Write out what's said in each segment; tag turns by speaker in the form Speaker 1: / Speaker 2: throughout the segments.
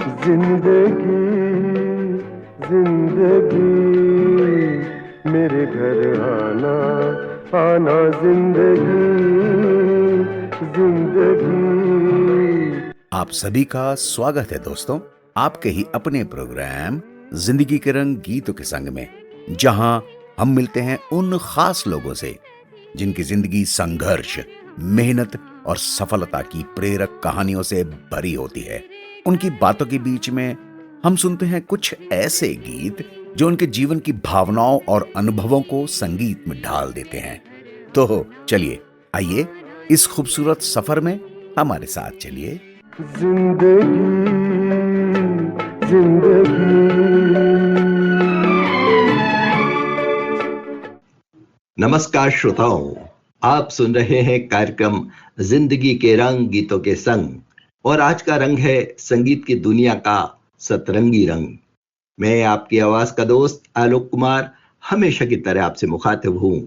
Speaker 1: जिंदगी जिंदगी मेरे घर आना आना जिंदगी जिंदगी।
Speaker 2: आप सभी का स्वागत है दोस्तों, आपके ही अपने प्रोग्राम जिंदगी के रंग गीतों के संग में, जहां हम मिलते हैं उन खास लोगों से जिनकी जिंदगी संघर्ष, मेहनत और सफलता की प्रेरक कहानियों से भरी होती है। उनकी बातों के बीच में हम सुनते हैं कुछ ऐसे गीत जो उनके जीवन की भावनाओं और अनुभवों को संगीत में ढाल देते हैं। तो चलिए, आइए इस खूबसूरत सफर में हमारे साथ चलिए।
Speaker 1: जिंदगी जिंदगी।
Speaker 3: नमस्कार श्रोताओं, आप सुन रहे हैं कार्यक्रम जिंदगी के रंग गीतों के संग, और आज का रंग है संगीत की दुनिया का सतरंगी रंग। मैं आपकी आवाज का दोस्त आलोक कुमार हमेशा की तरह आपसे मुखातिब हूं।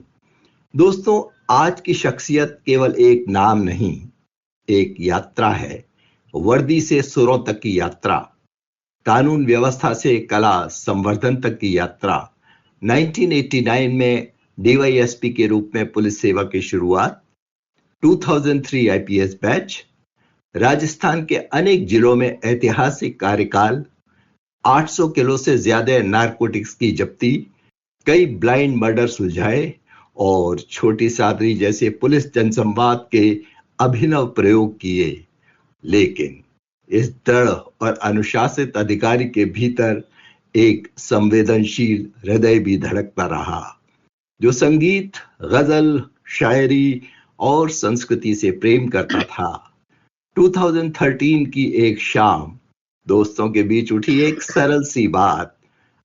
Speaker 3: दोस्तों, आज की शख्सियत केवल एक नाम नहीं, एक यात्रा है। वर्दी से सुरों तक की यात्रा, कानून व्यवस्था से कला संवर्धन तक की यात्रा। 1989 में डीवाईएसपी के रूप में पुलिस सेवा की शुरुआत, 2003 आईपीएस बैच, राजस्थान के अनेक जिलों में ऐतिहासिक कार्यकाल, 800 किलो से ज्यादा नारकोटिक्स की जब्ती, कई ब्लाइंड मर्डर सुलझाए और छोटी सादरी जैसे पुलिस जनसंवाद के अभिनव प्रयोग किए। लेकिन इस दृढ़ और अनुशासित अधिकारी के भीतर एक संवेदनशील हृदय भी धड़कता रहा, जो संगीत, गजल, शायरी और संस्कृति से प्रेम करता था। 2013 की एक शाम दोस्तों के बीच उठी एक सरल सी बात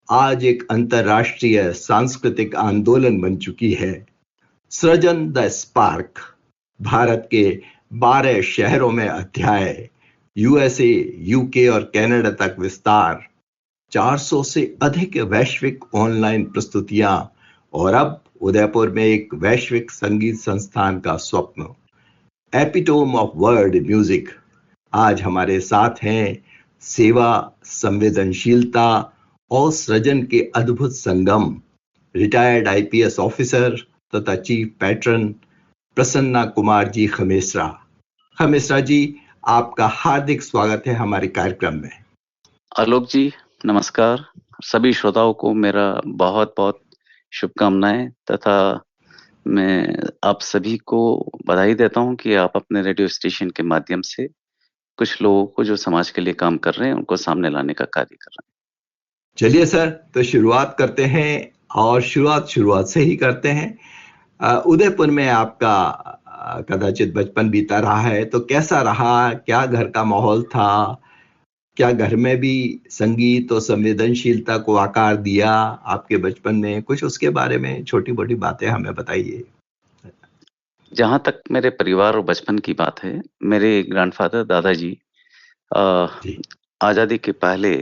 Speaker 3: आज एक अंतरराष्ट्रीय सांस्कृतिक आंदोलन बन चुकी है। सृजन द स्पार्क, भारत के 12 शहरों में अध्याय, यूएसए, यूके और कनाडा तक विस्तार, 400 से अधिक वैश्विक ऑनलाइन प्रस्तुतियां और अब उदयपुर में एक वैश्विक संगीत संस्थान का स्वप्न। एपिटोम ऑफ वर्ल्ड म्यूजिक आज हमारे साथ हैं। सेवा, संवेदनशीलता और सृजन के अद्भुत संगम, रिटायर्ड आईपीएस ऑफिसर तथा चीफ पैट्रन प्रसन्ना कुमार जी खमेसरा। खमेसरा जी, आपका हार्दिक स्वागत है हमारे कार्यक्रम में।
Speaker 4: आलोक जी नमस्कार। सभी श्रोताओं को मेरा बहुत बहुत शुभकामनाएं तथा मैं आप सभी को बधाई देता हूं कि आप अपने रेडियो स्टेशन के माध्यम से कुछ लोगों को जो समाज के लिए काम कर रहे हैं उनको सामने लाने का कार्य कर रहे हैं।
Speaker 3: चलिए सर, तो शुरुआत करते हैं और शुरुआत से ही करते हैं। उदयपुर में आपका कदाचित बचपन बीता रहा है, तो कैसा रहा? क्या घर का माहौल था? क्या घर में भी संगीत और संवेदनशीलता को आकार दिया आपके बचपन में? कुछ उसके बारे में छोटी मोटी बातें हमें बताइए।
Speaker 4: जहां तक मेरे परिवार और बचपन की बात है, मेरे ग्रैंडफादर दादाजी
Speaker 3: जी।
Speaker 4: आजादी के पहले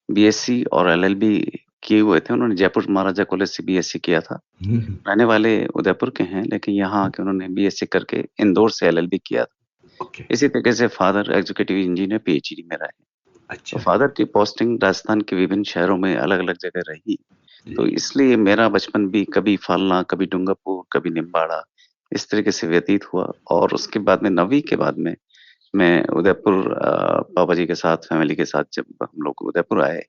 Speaker 4: बीएससी और एलएलबी किए हुए थे। उन्होंने जयपुर महाराजा कॉलेज से बीएससी किया था। रहने वाले उदयपुर के हैं, लेकिन यहाँ आके उन्होंने बीएससी करके इंदौर से एलएलबी किया था।
Speaker 3: ओके।
Speaker 4: इसी तरीके से फादर एग्जीक्यूटिव इंजीनियर पीएचडी में रहे। तो
Speaker 3: अच्छा।
Speaker 4: फादर की पोस्टिंग राजस्थान के विभिन्न शहरों में अलग अलग जगह रही, तो
Speaker 3: जी।
Speaker 4: इसलिए मेरा बचपन भी कभी फालना, कभी डूंगरपुर, कभी निम्बाड़ा इस तरीके से व्यतीत हुआ। और उसके बाद में 9वीं के बाद में मैं उदयपुर पापा जी के साथ, फैमिली के साथ जब हम लोग उदयपुर आए,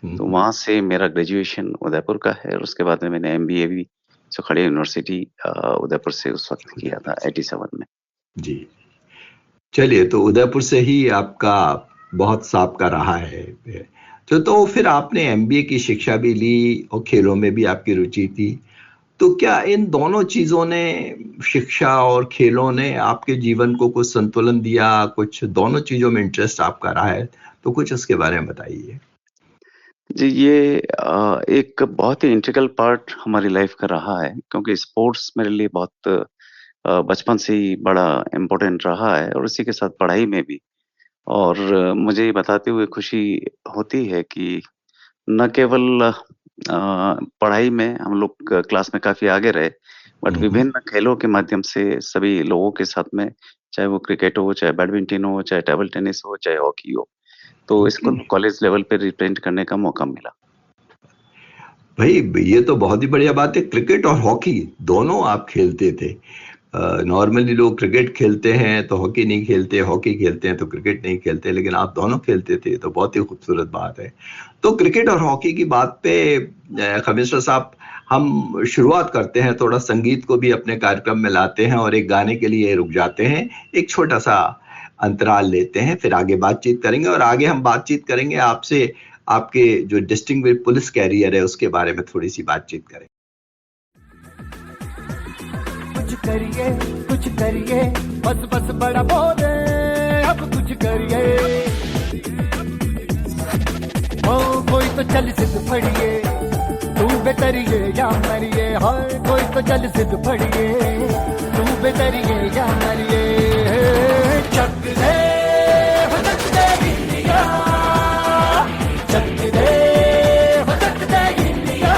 Speaker 4: तो वहां से मेरा ग्रेजुएशन उदयपुर का है। और उसके बाद में मैंने एमबीए भी खड़ी यूनिवर्सिटी उदयपुर से उस वक्त किया था 87 में।
Speaker 3: जी। चलिए, तो उदयपुर से ही आपका बहुत साबका रहा है। तो फिर आपने एमबीए की शिक्षा भी ली और खेलों में भी आपकी रुचि थी। तो क्या इन दोनों चीजों ने, शिक्षा और खेलों ने, आपके जीवन को कुछ संतुलन दिया? कुछ दोनों चीजों में इंटरेस्ट आपका रहा है, तो कुछ उसके बारे में बताइए।
Speaker 4: जी, ये एक बहुत ही इंटीग्रल पार्ट हमारी लाइफ का रहा है, क्योंकि स्पोर्ट्स मेरे लिए बहुत बचपन से ही बड़ा इम्पोर्टेंट रहा है और उसी के साथ पढ़ाई में भी। और मुझे ये बताते हुए खुशी होती है कि न केवल पढ़ाई में हम लोग क्लास में काफ़ी आगे रहे, बट विभिन्न खेलों के माध्यम से सभी लोगों के साथ में, चाहे वो क्रिकेट हो, चाहे बैडमिंटन हो, चाहे टेबल टेनिस हो, चाहे हॉकी हो, तो इसको
Speaker 3: ओके
Speaker 4: कॉलेज लेवल पे रिप्रेजेंट करने का मौका मिला।
Speaker 3: भाई, ये तो बहुत ही बढ़िया बात है। क्रिकेट और हॉकी दोनों आप खेलते थे। नॉर्मली लोग क्रिकेट खेलते हैं तो हॉकी नहीं खेलते, हॉकी खेलते हैं तो क्रिकेट नहीं खेलते, लेकिन आप दोनों खेलते थे, तो बहुत ही खूबसूरत बात है। तो क्रिकेट और हॉकी की बात पे खमीसरा साहब, हम शुरुआत करते हैं, थोड़ा संगीत को भी अपने कार्यक्रम में लाते हैं और एक गाने के लिए रुक जाते हैं, एक छोटा सा अंतराल लेते हैं, फिर आगे बातचीत करेंगे। और आगे हम बातचीत करेंगे आपसे, आपके जो डिस्टिंग्विश्ड पुलिस कैरियर है उसके बारे में थोड़ी सी बातचीत करेंगे।
Speaker 1: कुछ करिए, बस बस बड़ा बोले, अब कुछ करिए। ओ कोई तो चल सिद्ध फड़िए, तू बेतरिए या मरिए। हाय कोई तो चल सिद्ध फड़िए, तू बेतरिए या मरिए। चक दे हो चक दे इंडिया, चक दे हो चक दे इंडिया,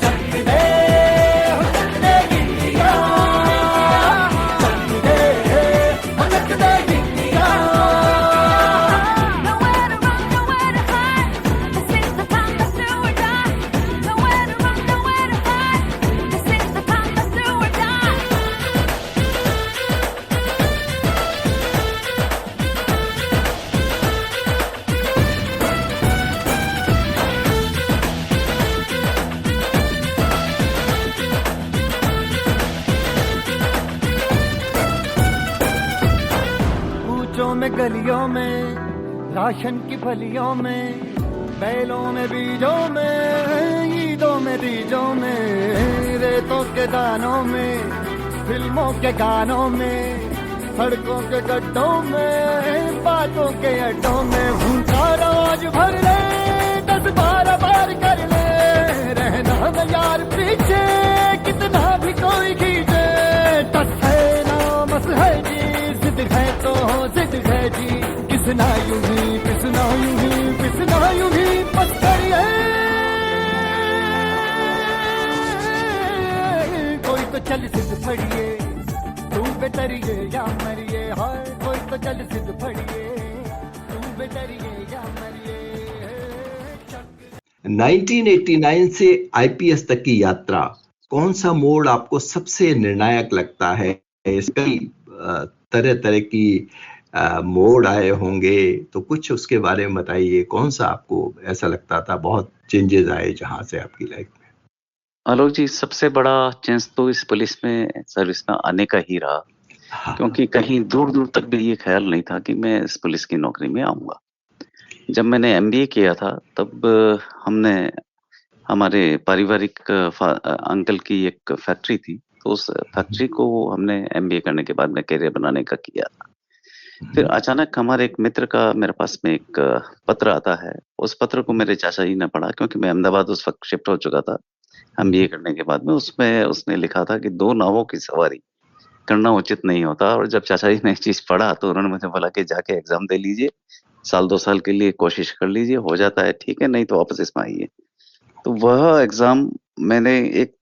Speaker 1: चक दे हो चक दे इंडिया, चक दे हो चक दे India.
Speaker 5: Nowhere to run, nowhere to hide. This is the time, let's do or die. Nowhere to run, nowhere to hide. This is the time, let's do or die.
Speaker 1: कूचों में गलियों में, ration की फलियों में, बैलों में बीजों में, ईदों में तीजों में, रेतों के दानों में, फिल्मों के गानों में, सड़कों के गड्ढों में, बातों के अड्डों में। भूखा रोज भर ले, 10-12 बार कर ले, रहना न यार पीछे, कितना भी कोई खींचे। टस है ना मस है जी, जिद है तो जिद है जी, किसना यूं ही पिसना यूं ही पिसना यूं ही बस करिए। कोई तो चल सिद्ध फड़िए, तू बेतरिए या मरिए। हाय कोई तो चल सिद्ध फड़िए, तू बेतरिए या मरिए।
Speaker 3: 1989 से आईपीएस तक की यात्रा, कौन सा मोड़ आपको सबसे निर्णायक लगता है? इसकी तरह तरह की मोड़ आए होंगे, तो कुछ उसके बारे में बताइए। कौन सा आपको ऐसा लगता था बहुत चेंजेस आए जहां से आपकी लाइफ में?
Speaker 4: आलोक जी, सबसे बड़ा चेंज तो इस पुलिस में सर्विस में आने का ही रहा,
Speaker 3: हाँ,
Speaker 4: क्योंकि कहीं दूर दूर तक भी ये ख्याल नहीं था कि मैं इस पुलिस की नौकरी में आऊंगा। जब मैंने एमबीए किया था तब हमने हमारे पारिवारिक अंकल की एक फैक्ट्री थी, तो उस फैक्ट्री को हमने एमबीए करने के बाद में करियर बनाने का किया था। फिर अचानक हमारे एक मित्र का मेरे पास में एक पत्र आता है। उस पत्र को मेरे चाचा जी ने पढ़ा, क्योंकि मैं अहमदाबाद उस वक्त शिफ्ट हो चुका था एमबीए करने के बाद में। उसमें उसने लिखा था कि 2 नावों की सवारी करना उचित नहीं होता। और जब चाचा जी ने ये चीज पढ़ा तो उन्होंने मुझे बोला कि जाके एग्जाम दे लीजिए, 1-2 साल के लिए कोशिश कर लीजिए, हो जाता है ठीक है, नहीं तो वापस इसमें आइए। तो वह एग्जाम, मैंने एक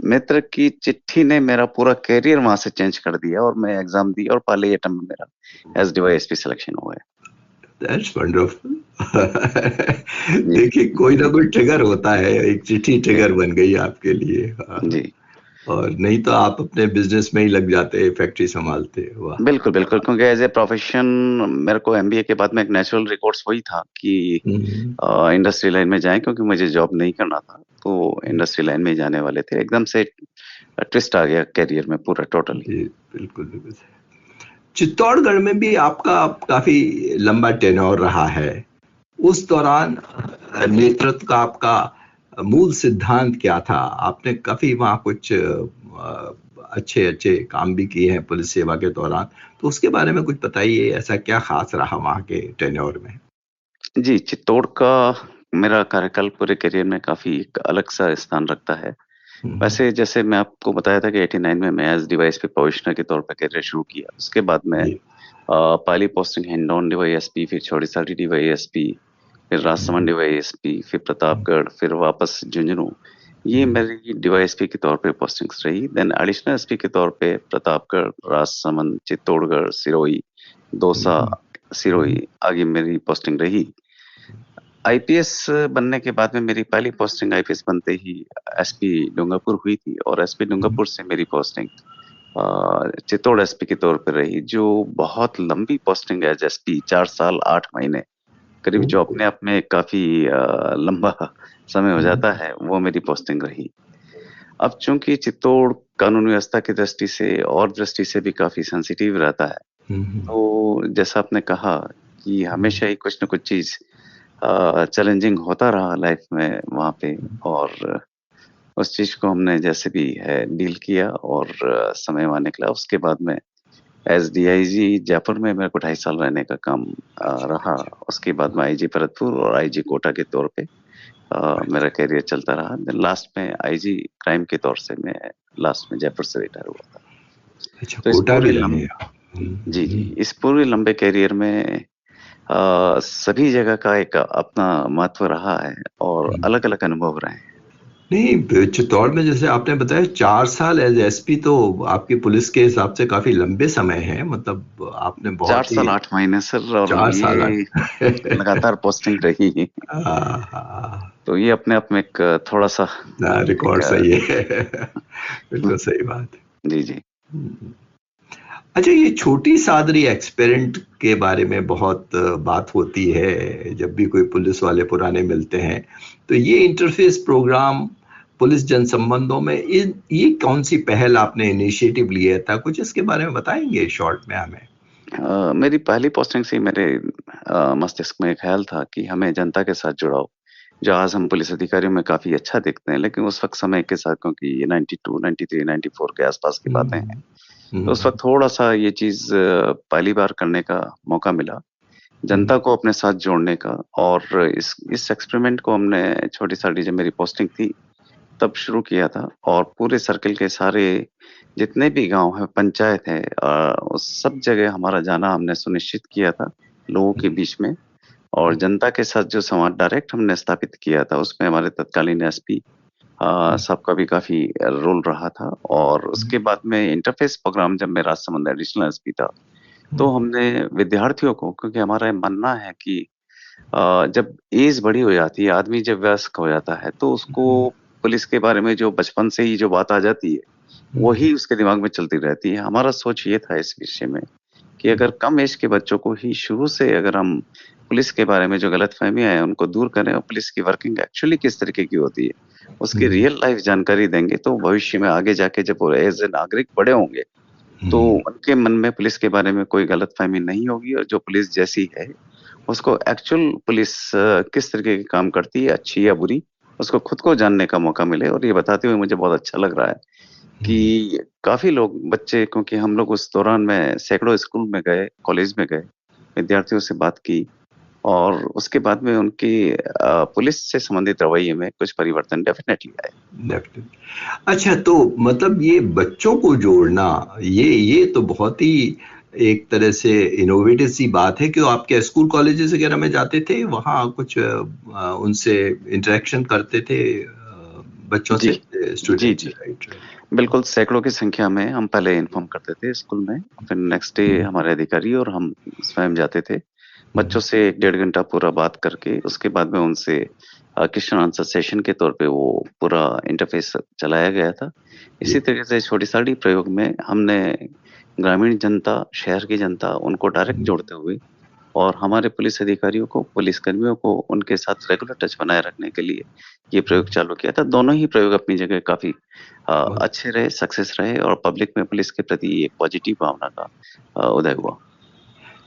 Speaker 4: मित्र की चिट्ठी ने मेरा पूरा करियर वहां से चेंज कर दिया, और मैं एग्जाम दी और पहले अटेम्प्ट में मेरा एसडीवाईएसपी सिलेक्शन हुआ है।
Speaker 3: That's wonderful. देखिए, कोई ना कोई ट्रिगर होता है, एक चिट्ठी ट्रिगर बन गई आपके लिए। हाँ।
Speaker 4: जी,
Speaker 3: और नहीं तो आप अपने बिजनेस में ही लग जाते, फैक्ट्री संभालते। वाह।
Speaker 4: बिल्कुल बिल्कुल, क्योंकि एज ए प्रोफेशन मेरे को एमबीए के बाद में एक नेचुरल रिकॉर्ड्स वही था कि इंडस्ट्री लाइन में जाएं, क्योंकि मुझे जॉब नहीं करना था, तो इंडस्ट्री लाइन में ही जाने वाले थे। एकदम से ट्विस्ट आ गया करियर में पूरा टोटली।
Speaker 3: जी, बिल्कुल बिल्कुल। चित्तौड़गढ़ में भी आपका काफी लंबा टेन्योर रहा है। उस दौरान नेतृत्व का आपका मूल सिद्धांत क्या था? आपने काफी वहाँ कुछ अच्छे अच्छे काम भी किए हैं पुलिस सेवा के दौरान, तो उसके बारे में कुछ बताइए। ऐसा क्या खास रहा वहाँ के टेन्योर में?
Speaker 4: जी, चित्तौड़ का मेरा कार्यकाल पूरे करियर में काफी एक अलग सा स्थान रखता है। वैसे जैसे मैं आपको बताया था कि 89 में मैं एज डीवाईएसपी प्रोबेशनर के तौर पर करियर शुरू किया। उसके बाद में
Speaker 3: जी।
Speaker 4: पहली पोस्टिंग हिंडौन डीवाईएसपी, फिर छोड़ीसाड़ी डीवाईएसपी, फिर राजसमंद डीवाईएसपी, फिर प्रतापगढ़, फिर वापस झुंझुनू। ये मेरी डीवाईएसपी के तौर पे पोस्टिंग्स रही। देन एडिशनल एसपी के तौर पे प्रतापगढ़, राजसमंद, चित्तौड़गढ़, सिरोही, दौसा, सिरोही आगे मेरी पोस्टिंग रही। आईपीएस बनने के बाद में मेरी पहली पोस्टिंग आईपीएस बनते ही एसपी डूंगरपुर हुई थी और एसपी डूंगरपुर से मेरी पोस्टिंग चित्तौड़ एसपी के तौर पर रही, जो बहुत लंबी पोस्टिंग है एज एसपी, 4 साल 8 महीने करीब, जो अपने आप में काफी लंबा समय हो जाता है, वो मेरी पोस्टिंग रही। अब चूंकि चित्तौड़ कानून व्यवस्था की दृष्टि से और दृष्टि से भी काफी सेंसिटिव रहता है, तो जैसा आपने कहा कि हमेशा ही कुछ न कुछ चीज चैलेंजिंग होता रहा लाइफ में वहाँ पे, और उस चीज को हमने जैसे भी है डील किया और समय वहाँ निकला। उसके बाद में एज डीआईजी जयपुर में मेरे को 2.5 साल रहने का काम रहा। उसके बाद में आईजी भरतपुर और आईजी कोटा के तौर पे मेरा कैरियर चलता रहा। लास्ट में आईजी क्राइम के तौर से मैं लास्ट में जयपुर से रिटायर हुआ था।
Speaker 3: अच्छा,
Speaker 4: तो इस
Speaker 3: कोटा भी
Speaker 4: पूरे
Speaker 3: लंबे।
Speaker 4: जी जी, इस पूरे लंबे कैरियर में सभी जगह का एक अपना महत्व रहा है और अलग अलग अनुभव रहे हैं।
Speaker 3: नहीं, चित्तौड़ में जैसे आपने बताया 4 साल एज एसपी, तो आपकी पुलिस के हिसाब से काफी लंबे समय है, मतलब आपने
Speaker 4: 4
Speaker 3: बहुत ही
Speaker 4: साल 8 महीने सर, और
Speaker 3: 4 साल
Speaker 4: ये लगातार पोस्टिंग रही। तो ये अपने आप में एक थोड़ा सा
Speaker 3: रिकॉर्ड सही है। बिल्कुल सही बात है।
Speaker 4: जी जी।
Speaker 3: अच्छा, ये छोटी सादरी एक्सपेरिमेंट के बारे में बहुत बात होती है जब भी कोई पुलिस वाले पुराने मिलते हैं, तो ये इंटरफेस प्रोग्राम पुलिस जनसंबंधों में ये कौन सी पहल आपने इनिशिएटिव लिया था, कुछ इसके बारे में बताएंगे शॉर्ट में हमें?
Speaker 4: मेरी पहली पोस्टिंग से ही मेरे मस्तिष्क में एक ख्याल था कि हमें जनता के साथ जुड़ाव, जो आज हम पुलिस अधिकारियों में काफी अच्छा देखते हैं, लेकिन उस वक्त समय के साथ, क्योंकि ये 92, 93, 94 के आसपास की बातें हैं, तो उस वक्त थोड़ा सा ये चीज पहली बार करने का मौका मिला, जनता को अपने साथ जोड़ने का। और इस एक्सपेरिमेंट को हमने छोटी सा जब मेरी पोस्टिंग थी तब शुरू किया था, और पूरे सर्कल के सारे जितने भी गांव है, पंचायत है, उस सब जगह हमारा जाना हमने सुनिश्चित किया था लोगों के बीच में, और जनता के साथ जो संवाद डायरेक्ट हमने स्थापित किया था, उसमें हमारे तत्कालीन एसपी साहब का भी काफी रोल रहा था। और उसके बाद में इंटरफेस प्रोग्राम, जब मैं राजसमंद एडिशनल एसपी था, तो हमने विद्यार्थियों को, क्योंकि हमारा मानना है कि जब एज बड़ी हो जाती है, आदमी जब वयस्क हो जाता है, तो उसको पुलिस के बारे में जो बचपन से ही जो बात आ जाती है, वही उसके दिमाग में चलती रहती है। हमारा सोच ये था इस विषय में कि अगर कम एज के बच्चों को ही शुरू से अगर हम पुलिस के बारे में जो गलतफहमियां हैं उनको दूर करें और पुलिस की वर्किंग एक्चुअली किस तरीके की होती है उसकी रियल लाइफ जानकारी देंगे, तो भविष्य में आगे जाके जब वो एज ए नागरिक बड़े होंगे, तो उनके मन में पुलिस के बारे में कोई गलतफहमी नहीं होगी, और जो पुलिस जैसी है उसको एक्चुअल पुलिस किस तरीके के काम करती है, अच्छी या बुरी, उसको खुद को जानने का मौका मिले। और ये बताते हुए मुझे बहुत अच्छा लग रहा है कि काफी लोग, बच्चे, क्योंकि हम लोग उस दौरान में सैकड़ों स्कूल में गए, कॉलेज में गए, विद्यार्थियों से बात की, और उसके बाद में उनकी पुलिस से संबंधित रवैये में कुछ परिवर्तन डेफिनेटली आए।
Speaker 3: अच्छा, तो मतलब ये बच्चों को जोड़ना, ये तो बहुत ही एक तरह से इनोवेटिव सी बात है कि आपके स्कूल कॉलेजेस वगैरह में जाते थे, वहाँ कुछ उनसे इंटरेक्शन करते थे बच्चों से, स्टूडेंट से? राइट।
Speaker 4: बिल्कुल, सैकड़ों की संख्या में हम पहले इन्फॉर्म करते थे स्कूल में, फिर नेक्स्ट डे हमारे अधिकारी और हम स्वयं जाते थे, बच्चों से 1.5 घंटा पूरा बात करके, उसके बाद में उनसे क्वेश्चन आंसर सेशन के तौर पे वो पूरा इंटरफेस चलाया गया था। इसी तरीके से छोटी साड़ी प्रयोग में हमने ग्रामीण जनता, शहर की जनता, उनको डायरेक्ट जोड़ते हुए, और हमारे पुलिस अधिकारियों को, पुलिस कर्मियों को उनके साथ रेगुलर टच बनाए रखने के लिए ये प्रयोग चालू किया था। दोनों ही प्रयोग अपनी जगह काफी अच्छे रहे, सक्सेस रहे, और पब्लिक में पुलिस के प्रति एक पॉजिटिव भावना का उदय हुआ।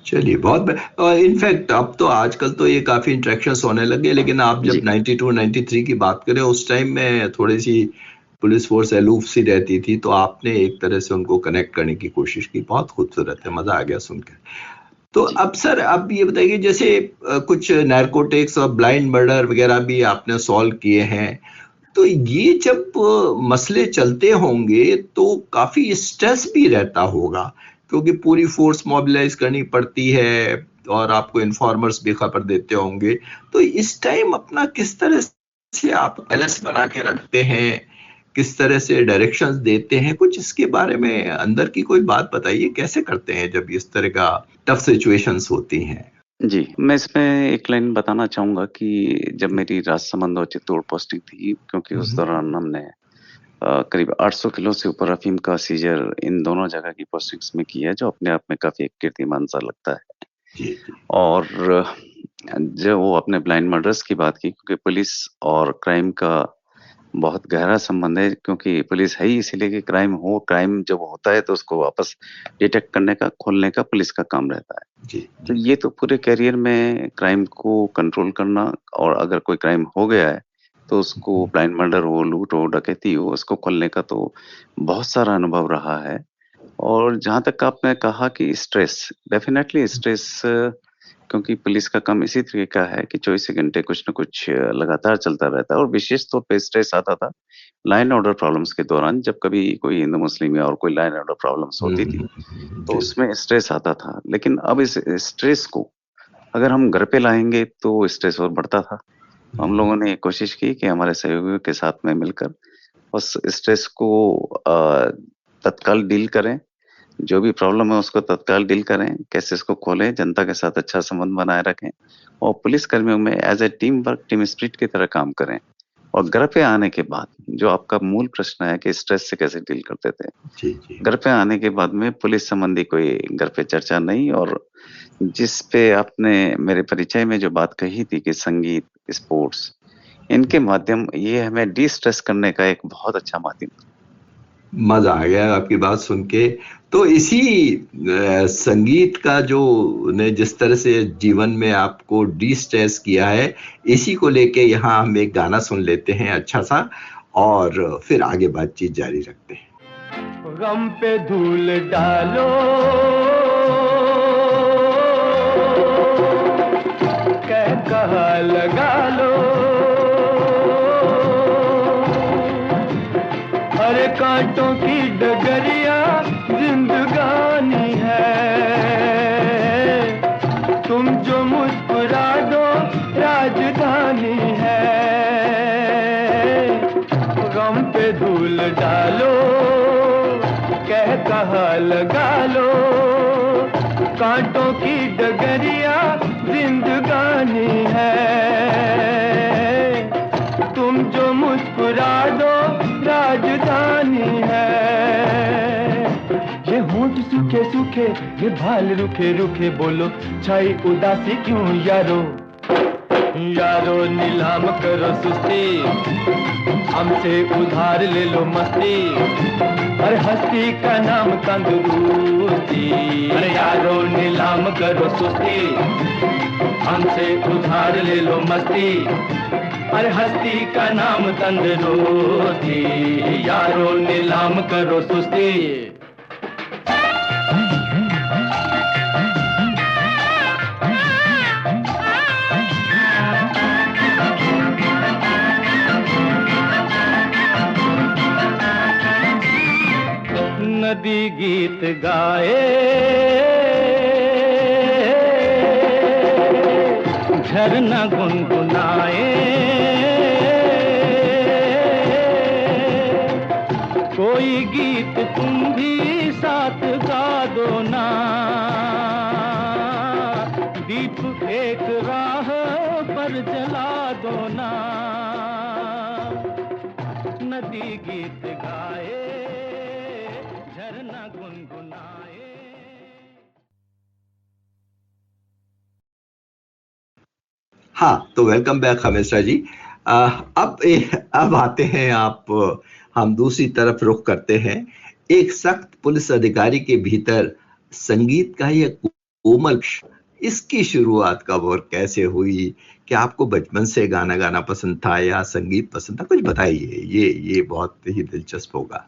Speaker 3: चलिए, बहुत इनफैक्ट अब तो आजकल तो ये काफी इंटरेक्शंस होने लगे, लेकिन आप जब 92, 93 की बात करें, उस टाइम में थोड़ी सी पुलिस फोर्स अलूफ सी रहती थी, तो आपने एक तरह से उनको कनेक्ट करने की कोशिश की। बहुत खूबसूरत है, मजा आ गया सुनकर। तो अब सर, अब ये बताइए, जैसे कुछ नारकोटिक्स और ब्लाइंड मर्डर वगैरह भी आपने सॉल्व किए हैं, तो ये जब मसले चलते होंगे तो काफी स्ट्रेस भी रहता होगा, क्योंकि पूरी फोर्स मोबिलाइज करनी पड़ती है और आपको इन्फॉर्मर्स भी खबर देते होंगे। तो इस टाइम अपना किस तरह से आप बैलेंस बना के रखते हैं किस तरह से डायरेक्शंस देते हैं, कुछ इसके बारे में अंदर की कोई बात बताइए, कैसे करते हैं जब इस तरह का टफ सिचुएशंस होती हैं?
Speaker 4: जी, मैं इसमें एक लाइन बताना चाहूँगा कि जब मेरी राजसमंद और चित्तौड़ पोस्टिंग थी, क्योंकि उस दौरान हमने करीब 800 किलो से ऊपर अफ़ीम का सीज़र इन दोनों जगह की पोस्टिंग्स में की है, जो अपने आप में काफ़ी एक कीर्तिमान सा लगता है।
Speaker 3: जी,
Speaker 4: और जो वो आपने ब्लाइंड मर्डर्स की बात की, क्योंकि पुलिस और क्राइम का बहुत गहरा संबंध है, क्योंकि पुलिस है ही इसीलिए कि क्राइम जब होता है तो उसको वापस डिटेक्ट करने का, खोलने का पुलिस का काम रहता है।
Speaker 3: जी,
Speaker 4: तो ये तो पूरे करियर में क्राइम को कंट्रोल करना, और अगर कोई क्राइम हो गया है तो उसको ब्लाइंड मर्डर हो, लूट हो, डकैती हो, उसको खोलने का तो बहुत सारा अनुभव रहा है। और जहाँ तक आपने कहा कि स्ट्रेस, डेफ़िनेटली स्ट्रेस, क्योंकि पुलिस का काम इसी तरीके का है कि 24 घंटे कुछ न कुछ लगातार चलता रहता है, और विशेष तौर पे स्ट्रेस आता था लॉ एंड ऑर्डर प्रॉब्लम्स के दौरान, जब कभी कोई हिंदू मुस्लिम या और कोई लॉ एंड ऑर्डर प्रॉब्लम्स होती थी, तो
Speaker 3: जी,
Speaker 4: उसमें स्ट्रेस आता था। लेकिन अब इस स्ट्रेस को अगर हम घर पे लाएँगे तो स्ट्रेस और बढ़ता था। हम लोगों ने कोशिश की कि हमारे सहयोगियों के साथ में मिलकर उस स्ट्रेस को तत्काल डील करें, जो भी प्रॉब्लम है उसको तत्काल डील करें, कैसे इसको खोलें, जनता के साथ अच्छा संबंध बनाए रखें, और पुलिस कर्मियों में as a team work, team spirit की तरह काम करें। और घर पे आने के बाद, जो आपका मूल प्रश्न है कि स्ट्रेस से कैसे डील करते थे?
Speaker 3: जी, जी।
Speaker 4: घर पे आने के बाद में पुलिस संबंधी कोई घर पे चर्चा नहीं, और जिस पे आपने मेरे परिचय में जो बात कही थी कि संगीत, स्पोर्ट्स, इनके माध्यम ये हमें डिस्ट्रेस करने का एक बहुत अच्छा माध्यम।
Speaker 3: मजा आ गया आपकी बात सुन के। तो इसी संगीत का जो ने जिस तरह से जीवन में आपको डिस्ट्रेस किया है, इसी को लेके यहाँ हम एक गाना सुन लेते हैं अच्छा सा, और फिर आगे बातचीत जारी रखते हैं।
Speaker 1: गम पे धूल डालो, कहा लगा लो, अरे कांटों की डगरिया जिंदगानी है, तुम जो मुस्कुरा दो राजधानी है। गम पे धूल डालो, कहा लगा लो, कांटों की डगरिया जिंदगानी है, तुम जो मुस्कुरा दो राजधानी है। ये होंठ सूखे सूखे, ये भाल रुखे रुखे, बोलो छाई उदासी क्यों यारो, यारो नीलाम करो सुस्ती, हमसे उधार ले लो मस्ती, अरे हस्ती का नाम तंदुरुस्ती, अरे यारो नीलाम करो सुस्ती, हमसे उधार ले लो मस्ती, अरे हस्ती का नाम तंदुरुस्ती, यारो नीलाम करो सुस्ती। नदी गीत गाए, झरना गुनगुनाए, कोई गीत तुम भी साथ गा दो ना, दीप एक राह पर जला दो ना, नदी गीत गाए, झरना गुनगुनाए।
Speaker 3: हाँ, तो वेलकम बैक हमेशा जी। अब आते हैं हम दूसरी तरफ रुख करते हैं। एक सख्त पुलिस अधिकारी के भीतर संगीत का ये कोमल, इसकी शुरुआत कब और कैसे हुई? क्या आपको बचपन से गाना गाना पसंद था या संगीत पसंद था? कुछ बताइए, ये बहुत ही दिलचस्प होगा।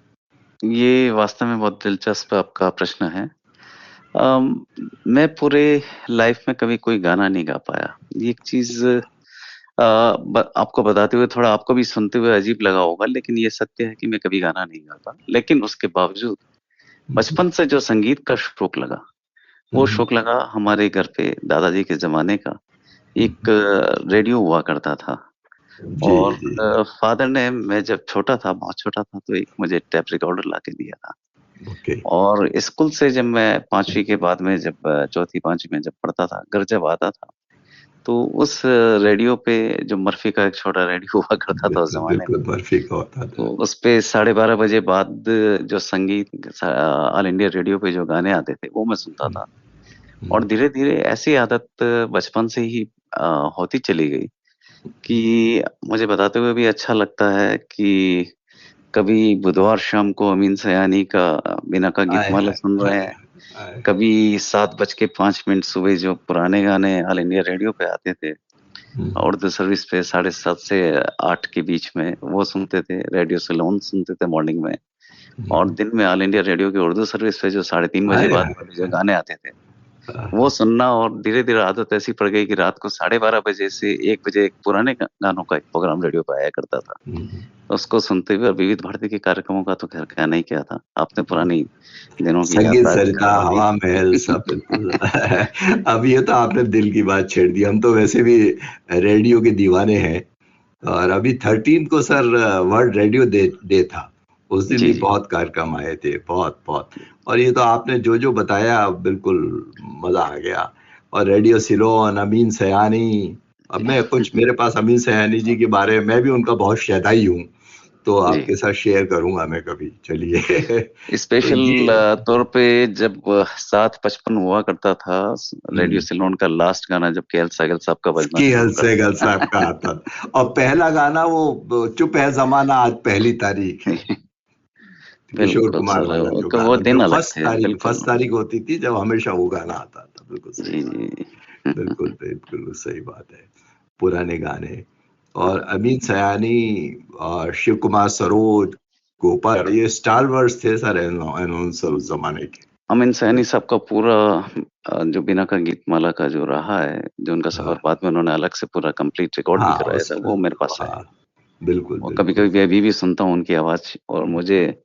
Speaker 4: ये वास्तव में बहुत दिलचस्प आपका प्रश्न है। मैं पूरे लाइफ में कभी कोई गाना नहीं गा पाया। ये एक चीज़ आपको बताते हुए, थोड़ा आपको भी सुनते हुए अजीब लगा होगा, लेकिन ये सत्य है कि मैं कभी गाना नहीं गाता। लेकिन उसके बावजूद बचपन से जो संगीत का शौक लगा, वो शौक लगा हमारे घर पे दादाजी के ज़माने का एक रेडियो हुआ करता था।
Speaker 3: जी
Speaker 4: और
Speaker 3: जी।
Speaker 4: फादर ने, मैं जब छोटा था, बहुत छोटा था, तो एक मुझे टेप रिकॉर्डर ला के दिया था।
Speaker 3: ओके।
Speaker 4: और स्कूल से जब मैं 5वीं के बाद में, जब चौथी 5वीं में जब पढ़ता था, घर जब आता था, तो उस रेडियो पे जो मर्फी का एक छोटा रेडियो हुआ करता था उस
Speaker 3: बिल्कुल
Speaker 4: ज़माने में,
Speaker 3: बिल्कुल बर्फी का होता
Speaker 4: तो
Speaker 3: था।
Speaker 4: उस पे 12:30 बजे बाद जो संगीत ऑल इंडिया रेडियो पे जो गाने आते थे, वो मैं सुनता था। और धीरे-धीरे ऐसी आदत बचपन से ही अ, होती चली गई कि मुझे बताते हुए भी अच्छा लगता है कि कभी बुधवार शाम को अमीन सयानी का बीना का
Speaker 3: आय
Speaker 4: गीतमाला
Speaker 3: हाय
Speaker 4: सुन रहे
Speaker 3: आय
Speaker 4: हैं,
Speaker 3: हाय।
Speaker 4: कभी 7:05 सुबह जो पुराने गाने ऑल इंडिया रेडियो पे आते थे, उर्दू सर्विस पे 7:30 से 8 के बीच में, वो सुनते थे। रेडियो सिलोन सुनते थे मॉर्निंग में, और दिन में ऑल इंडिया रेडियो की उर्दू सर्विस पे जो 3:30 बजे
Speaker 3: आय
Speaker 4: बाद
Speaker 3: हाय।
Speaker 4: वाले जो गाने आते थे, वो सुनना। और धीरे-धीरे आदत ऐसी पड़ गई कि रात को 12:30 बजे से 1 बजे एक पुराने गानों का एक प्रोग्राम रेडियो पे आया करता था। उसको सुनते हुए, और विविध भारती के कार्यक्रमों का तो खैर कहना ही क्या था। आपने पुरानी दिनों की याद
Speaker 3: संगीत
Speaker 4: ताज़ा
Speaker 3: सरिता
Speaker 4: करवा दी।
Speaker 3: हवा महल सब बिल्कुल। अब ये तो आपने दिल की बात छेड़ दी। हम तो वैसे भी रेडियो के दीवाने हैं। और अभी 13 को सर वर्ल्ड रेडियो डे था। उस दिन
Speaker 4: जी,
Speaker 3: भी
Speaker 4: जी।
Speaker 3: बहुत कार्यक्रम आए थे, बहुत बहुत। और ये तो आपने जो जो बताया बिल्कुल मजा आ गया। और रेडियो सिलोन, अमीन सयानी। अब मैं कुछ मेरे पास अमीन सयानी जी के बारे में, मैं भी उनका बहुत शैदाई हूँ, तो
Speaker 4: जी।
Speaker 3: आपके साथ शेयर करूंगा मैं कभी। चलिए। तो
Speaker 4: स्पेशल
Speaker 3: ये
Speaker 4: तौर पे जब 7:55 हुआ करता था, रेडियो सिलोन का लास्ट गाना जब केएल सहगल साहब का बजना शुरू
Speaker 3: केएल
Speaker 4: करता
Speaker 3: सहगल साहब का आता था। और पहला गाना वो चुप है जमाना आज पहली तारीख है,
Speaker 4: था।
Speaker 3: किशोर
Speaker 4: बिल्कुल
Speaker 3: कुमार
Speaker 4: सर,
Speaker 3: वाला जो
Speaker 4: वो
Speaker 3: गाना, जो
Speaker 4: दिन अलग थे, बिल्कुल।
Speaker 3: फर्स्ट तारीख होती थी जब, हमेशा वो गाना आता था। बिल्कुल सही
Speaker 4: जी,
Speaker 3: बात।
Speaker 4: जी।
Speaker 3: बिल्कुल बिल्कुल सही बात है। पुराने गाने। और अमीन सयानी और शिव कुमार सरोज, गोपाल, ये स्टारवर्स थे सर, अनाउंसर उस जमाने के।
Speaker 4: अमीन सैनी साहब का पूरा जो बीना का गीतमाला का जो रहा है, जो उनका
Speaker 3: हाँ
Speaker 4: सफ़र, बाद में उन्होंने अलग से पूरा कंप्लीट रिकॉर्ड भी
Speaker 3: हाँ
Speaker 4: कराया था, वो मेरे पास है।
Speaker 3: हाँ बिल्कुल
Speaker 4: और
Speaker 3: बिल्कुल।
Speaker 4: कभी-कभी मैं अभी भी सुनता हूँ उनकी आवाज़, और मुझे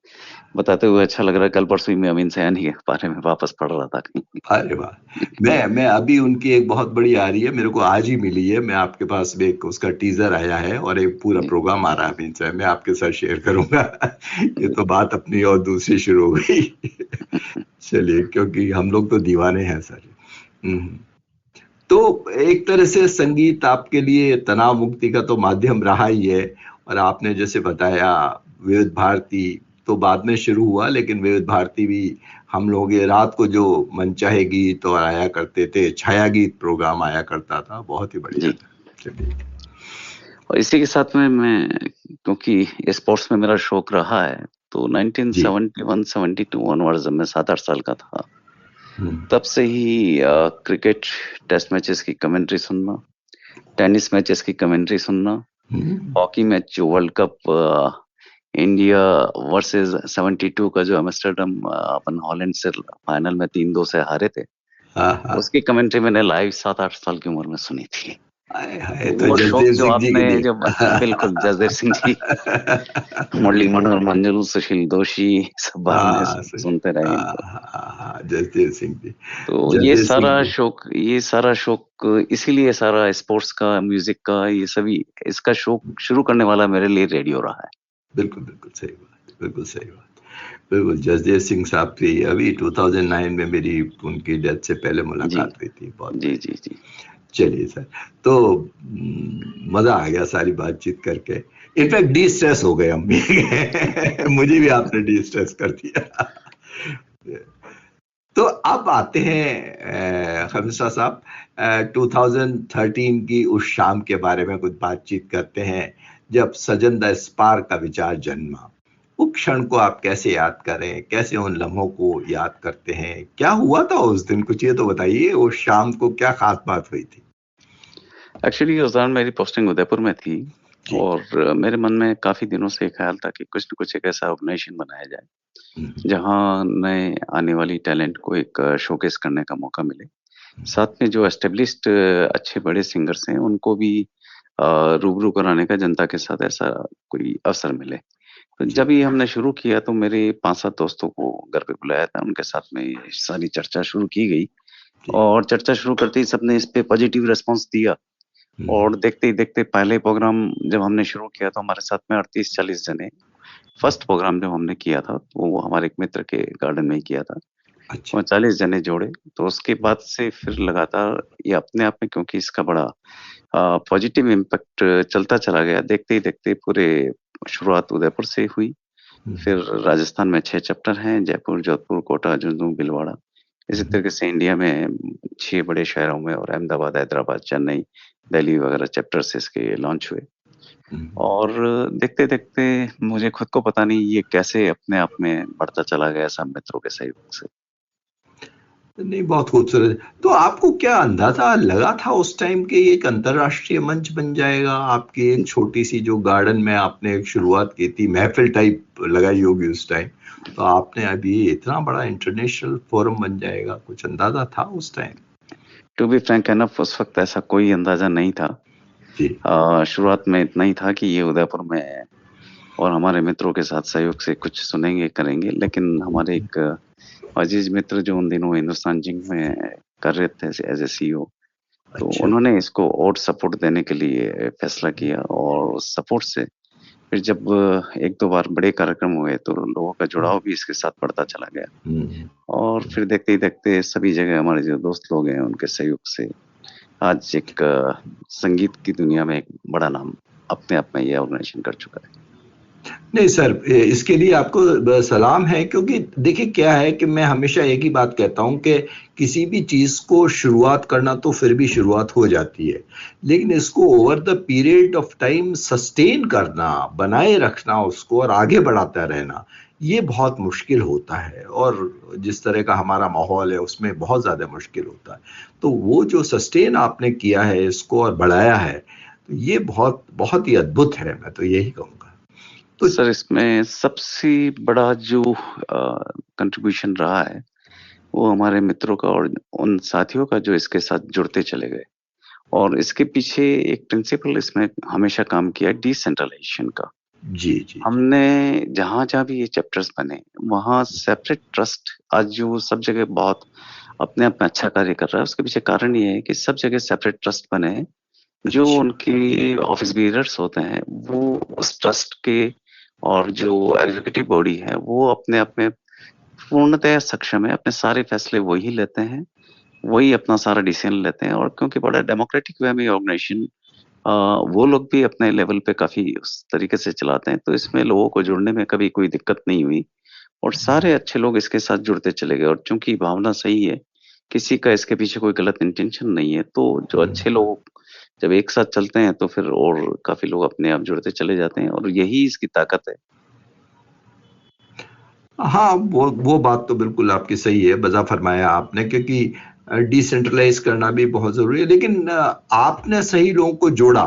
Speaker 4: बताते हुए अच्छा लग रहा है। कल परसों ही मैं अमीन सयानी के बारे में वापस पढ़ रहा था कहीं।
Speaker 3: अरे वाह! मैं अभी उनकी एक बहुत बड़ी आ रही है, मेरे को आज ही मिली है। मैं आपके पास में एक उसका टीज़र आया है और एक पूरा
Speaker 4: जी,
Speaker 3: प्रोग्राम आ रहा है अमीन साहब, मैं आपके साथ शेयर करूँगा। ये तो बात अपनी और दूसरी शुरू हो गई। चलिए, क्योंकि हम लोग तो दीवाने हैं सर। हुँ। तो एक तरह से संगीत आपके लिए तनाव मुक्ति का तो माध्यम रहा ही है। और आपने जैसे बताया विविध भारती तो बाद में शुरू हुआ, लेकिन विविध भारती भी हम लोग ये रात को जो मनचाहे गीत और आया करते थे, छाया गीत प्रोग्राम आया करता था, बहुत ही बढ़िया
Speaker 4: जी।
Speaker 3: था। चलिए।
Speaker 4: और इसी के साथ में मैं, क्योंकि स्पोर्ट्स में मेरा शौक रहा है, तो
Speaker 3: जी।
Speaker 4: 1971-72 ऑनवर्ड्स जब मैं 7-8 साल का था,
Speaker 3: हुँ।
Speaker 4: तब से ही क्रिकेट टेस्ट मैचेस की कमेंट्री सुनना, टेनिस मैचेस की कमेंट्री सुनना,
Speaker 3: हुँ।
Speaker 4: हॉकी मैच जो वर्ल्ड कप इंडिया वर्सेस 72 का जो एम्स्टर्डम अपन हॉलैंड से फाइनल में 3-2 से हारे थे,
Speaker 3: हाँ, हाँ।
Speaker 4: उसकी कमेंट्री मैंने लाइव 7-8 साल की उम्र में सुनी थी।
Speaker 3: आए हाय!
Speaker 4: तो
Speaker 3: तो
Speaker 4: वो शौक
Speaker 3: जसदेव
Speaker 4: जो
Speaker 3: सिंह जी के
Speaker 4: आपने
Speaker 3: लिए।
Speaker 4: जो बिल्कुल जसदेव सिंह जी, मुरली मनोहर मंजरू, सुशील दोषी, सब बाद में
Speaker 3: हाँ, सही।
Speaker 4: सुनते रहे
Speaker 3: हाँ,
Speaker 4: इनको।
Speaker 3: हाँ, हाँ, जसदेव सिंह जी।
Speaker 4: तो
Speaker 3: जसदेव सिंह जी।
Speaker 4: ये सारा शौक इसीलिए सारा स्पोर्ट्स का, म्यूजिक का, ये सभी इसका शौक शुरू करने वाला मेरे लिए रेडियो रहा है।
Speaker 3: बिल्कुल, बिल्कुल सही बात, बिल्कुल सही बात। बिल्कुल, जसदेव सिंह साहब की अभी 2009 में मेरी उनकी डेथ से पहले
Speaker 4: जी,
Speaker 3: मुलाकात हुई थी, बहुत
Speaker 4: जी,
Speaker 3: बढ़िया।
Speaker 4: जी, जी।
Speaker 3: चलिए सर, तो मज़ा आ गया सारी बातचीत करके। इनफैक्ट डिस्ट्रेस हो गए हम भी। मुझे भी आपने डिस्ट्रेस कर दिया। तो अब आते हैं खमिसा साहब, 2013 की उस शाम के बारे में कुछ बातचीत करते हैं, जब सजन द स्पार्क का विचार जन्मा। वो क्षण को आप कैसे याद करें, कैसे उन लम्हों को याद करते हैं, क्या हुआ था उस दिन, कुछ ये तो बताइए, उस शाम को क्या खास बात हुई थी?
Speaker 4: एक्चुअली उस दौरान मेरी पोस्टिंग उदयपुर में थी,
Speaker 3: जी।
Speaker 4: और मेरे मन में काफ़ी दिनों से ख़्याल था कि कुछ न कुछ एक ऐसा ऑर्गनाइज़ेशन बनाया जाए,
Speaker 3: हुँ,
Speaker 4: जहाँ नए आने वाली टैलेंट को एक शोकेस करने का मौका मिले। साथ में जो एस्टेब्लिश्ड अच्छे बड़े सिंगर्स हैं, उनको भी रूबरू कराने का जनता के साथ ऐसा कोई अवसर मिले। तो
Speaker 3: जी,
Speaker 4: जब ये हमने शुरू किया, तो मेरे 5-7 दोस्तों को घर पे बुलाया था, उनके साथ में ये सारी चर्चा शुरू की गई,
Speaker 3: जी।
Speaker 4: और चर्चा शुरू करते ही सबने इस पे पॉजिटिव रिस्पॉन्स दिया। और देखते ही देखते पहले प्रोग्राम जब हमने शुरू किया तो हमारे साथ में 38-40 जने। फर्स्ट प्रोग्राम जब हमने किया था वो हमारे एक मित्र के गार्डन में ही किया था।
Speaker 3: अच्छा।
Speaker 4: 40 जने जोड़े, तो उसके बाद से फिर लगातार ये अपने आप में, क्योंकि इसका बड़ा पॉजिटिव इम्पैक्ट चलता चला गया। देखते ही देखते पूरे शुरुआत उदयपुर से हुई, फिर राजस्थान में 6 चैप्टर हैं, जयपुर, जोधपुर, कोटा, झुंझुनू, भीलवाड़ा। इसी तरीके से इंडिया में 6 बड़े शहरों में और अहमदाबाद, हैदराबाद, चेन्नई, दिल्ली वगैरह चैप्टर्स इसके लॉन्च हुए। और देखते-देखते मुझे खुद को पता नहीं ये कैसे अपने आप में बढ़ता चला गया सब मित्रों के सहयोग से।
Speaker 3: नहीं, बहुत खूबसूरत। तो आपको क्या अंदाजा लगा था उस टाइम कि ये एक अंतरराष्ट्रीय मंच बन जाएगा? आपकी एक छोटी-सी जो गार्डन में आपने एक शुरुआत की थी, महफ़िल टाइप लगाई होगी उस टाइम, तो आपने अभी इतना बड़ा इंटरनेशनल फोरम बन जाएगा, कुछ अंदाजा था उस time?
Speaker 4: To be frank enough उस वक़्त ऐसा कोई अंदाज़ा नहीं था।
Speaker 3: जी।
Speaker 4: शुरुआत में इतना ही था कि ये उदयपुर में है और हमारे मित्रों के साथ सहयोग से कुछ सुनेंगे, करेंगे। लेकिन हमारे एक अजीज मित्र जो उन दिनों हिंदुस्तान जिंक में कर रहे थे एज ए सीईओ, तो
Speaker 3: अच्छा।
Speaker 4: उन्होंने इसको और सपोर्ट देने के लिए फैसला किया और उस सपोर्ट से फिर जब 1-2 बार बड़े कार्यक्रम हुए तो लोगों का जुड़ाव भी इसके साथ बढ़ता चला गया।
Speaker 3: हुँ।
Speaker 4: और फिर देखते ही देखते सभी जगह हमारे जो दोस्त लोग हैं उनके सहयोग से आज एक संगीत की दुनिया में एक बड़ा नाम अपने आप में ये ऑर्गेनाइजेशन कर चुका है।
Speaker 3: नहीं सर, इसके लिए आपको सलाम है, क्योंकि देखिए क्या है कि मैं हमेशा एक ही बात कहता हूँ कि किसी भी चीज़ को शुरुआत करना तो फिर भी शुरुआत हो जाती है, लेकिन इसको over the period of time sustain करना, बनाए रखना उसको और आगे बढ़ाता रहना, ये बहुत मुश्किल होता है। और जिस तरह का हमारा माहौल है उसमें बहुत ज़्यादा मुश्किल होता है। तो वो जो सस्टेन आपने किया है इसको और बढ़ाया है, तो ये बहुत बहुत ही अद्भुत है, मैं तो यही कहूँगा।
Speaker 4: तो सर इसमें सबसे बड़ा जो कंट्रीब्यूशन रहा है वो हमारे मित्रों का और उन साथियों का जो इसके साथ जुड़ते चले गए। और इसके पीछे एक प्रिंसिपल इसमें हमेशा काम किया है डिसेंट्रलाइजेशन का।
Speaker 3: जी।
Speaker 4: हमने जहाँ-जहाँ भी ये चैप्टर्स बने वहाँ सेपरेट ट्रस्ट आज जो सब जगह बहुत अपने आप में अच्छा कार्य कर रहा है, उसके पीछे कारण ये है कि सब जगह सेपरेट ट्रस्ट बने हैं। जो
Speaker 3: अच्छा।
Speaker 4: उनकी ऑफिस बीयरर्स होते हैं वो उस ट्रस्ट के और जो एग्जीक्यूटिव बॉडी है वो अपने आप में पूर्णतः सक्षम है, अपने सारे फैसले वही लेते हैं, वही अपना सारा डिसीजन लेते हैं। और क्योंकि बड़ा डेमोक्रेटिक वे में ऑर्गेनाइजेशन वो लोग भी अपने लेवल पे काफी उस तरीके से चलाते हैं, तो इसमें लोगों को जुड़ने में कभी कोई दिक्कत नहीं हुई और सारे अच्छे लोग इसके साथ जुड़ते चले गए। और चूंकि भावना सही है, किसी का इसके पीछे कोई गलत इंटेंशन नहीं है, तो जो अच्छे लोग जब एक साथ चलते हैं तो फिर और काफी लोग अपने आप जुड़ते चले जाते हैं और यही इसकी ताकत है।
Speaker 3: हाँ, वो बात तो बिल्कुल आपकी सही है, बज़ा फरमाया आपने, क्योंकि डिसेंट्रलाइज करना भी बहुत ज़रूरी है। लेकिन आपने सही लोगों को जोड़ा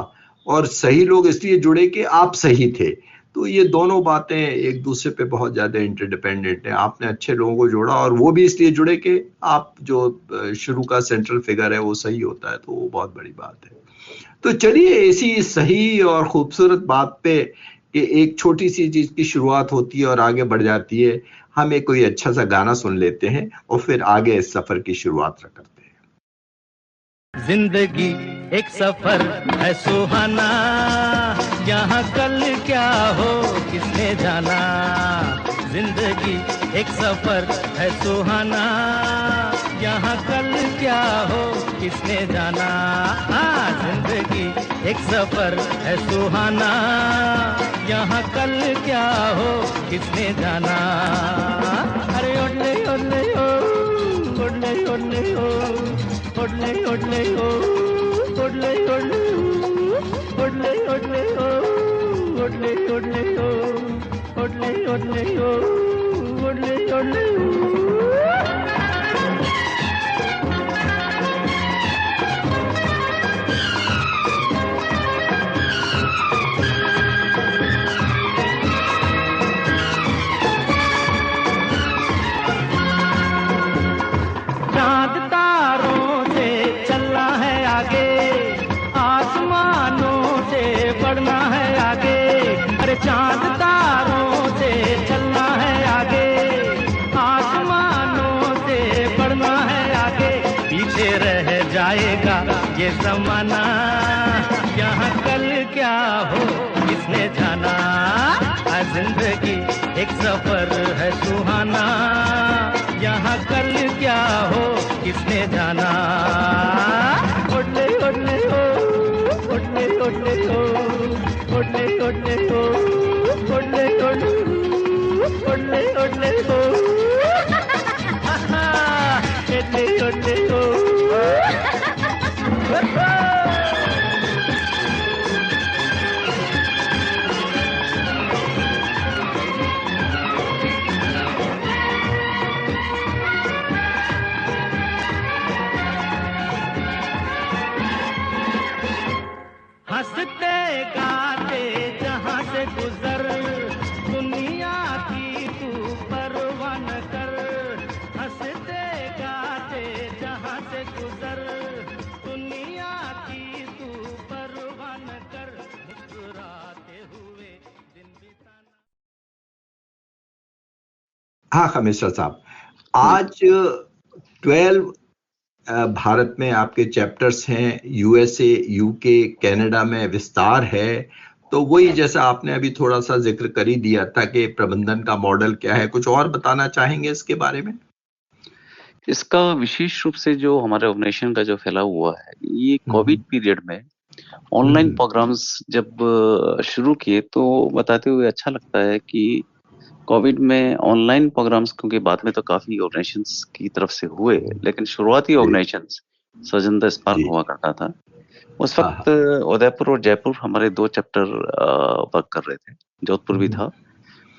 Speaker 3: और सही लोग इसलिए जुड़े कि आप सही थे। तो ये दोनों बातें एक दूसरे पे बहुत ज़्यादा इंटरडिपेंडेंट हैं। आपने अच्छे लोगों को जोड़ा और वो भी इसलिए जुड़े कि आप जो शुरू का सेंट्रल फिगर है वो सही होता है, तो वो बहुत बड़ी बात है। तो चलिए इसी सही और खूबसूरत बात पे कि एक छोटी सी चीज की शुरुआत होती है और आगे बढ़ जाती है, हम एक कोई अच्छा सा गाना सुन लेते हैं और फिर आगे इस सफर की शुरुआत करते हैं।
Speaker 1: जिंदगी एक सफर है सुहाना, यहाँ कल क्या हो किसने जाना। जिंदगी एक सफर है सुहाना, यहाँ कल क्या हो किसने जाना। हाँ, जिंदगी एक सफर है सुहाना, यहाँ कल क्या हो किसने जाना। अरे ओडले ओडले ओ, ओडले ओडले ओ, ओडले ओडले ओ, ओडले ओडले ओ, ओडले ओडले ओ, ओडले ओडले ओ, ओडले ओडले ओ, ओडले ओडले ओ। चांद तारों से चलना है आगे, आसमानों से बढ़ना है आगे। अरे चांद तारों से चलना है आगे, आसमानों से बढ़ना है आगे। पीछे रह जाएगा ये जमाना,
Speaker 6: यहाँ कल क्या हो किसने जाना, जिंदगी एक सफर है सुहाना, यहाँ कल क्या हो किसने जाना। ओडले ओडले हो, ओडले ओडले हो, ओडले ओडले हो, ओडले ओडले हो, ओडले ओडले हो, ओडले ओडले हो। हंसते गाते जहाँ से गुजर, दुनिया की तू परवाह न कर। हंसते गाते जहाँ से गुजर, दुनिया की तू परवाह न कर। मुस्कुराते हुए दिन बिताना।
Speaker 3: हाँ खमेश्वर साहब, आज 12 भारत में आपके चैप्टर्स हैं, यूएसए, यूके, कनाडा में विस्तार है। तो वही जैसा आपने अभी थोड़ा सा जिक्र कर ही दिया था कि प्रबंधन का मॉडल क्या है, कुछ और बताना चाहेंगे इसके बारे में?
Speaker 4: इसका विशेष रूप से जो हमारे ऑर्गेनाइजेशन का जो फैला हुआ है, ये कोविड पीरियड में ऑनलाइन प्रोग्राम्स जब शुरू किए तो बताते हुए अच्छा लगता है कि कोविड में ऑनलाइन प्रोग्राम्स, क्योंकि बाद में तो काफी ऑर्गेनाइजेशंस की तरफ से हुए, लेकिन शुरुआती ऑर्गेनाइजेशंस सृजन द स्पार्क हुआ करता था। उस वक्त उदयपुर और जयपुर हमारे 2 चैप्टर वर्क कर रहे थे, जोधपुर भी था।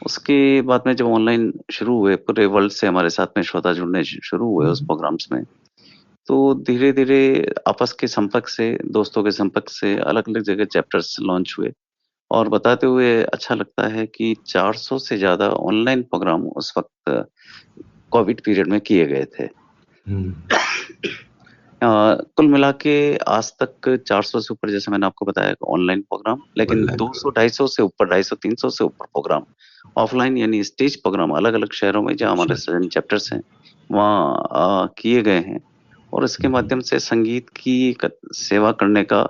Speaker 4: उसके बाद में जब ऑनलाइन शुरू हुए, पूरे वर्ल्ड से हमारे साथ में श्रोता जुड़ने शुरू हुए उस प्रोग्राम्स में, तो धीरे धीरे आपस के संपर्क से, दोस्तों के संपर्क से अलग अलग जगह चैप्टर्स लॉन्च हुए। और बताते हुए अच्छा लगता है कि 400 से ज्यादा ऑनलाइन प्रोग्राम उस वक्त कोविड पीरियड में किए गए थे। कुल मिला के आज तक 400 से ऊपर, जैसे मैंने आपको बताया, ऑनलाइन प्रोग्राम, लेकिन 200-250 से ऊपर, 250-300 से ऊपर प्रोग्राम ऑफलाइन यानी स्टेज प्रोग्राम अलग अलग शहरों में जहाँ हमारे सृजन चैप्टर्स हैं वहाँ किए गए हैं। और इसके माध्यम से संगीत की सेवा करने का,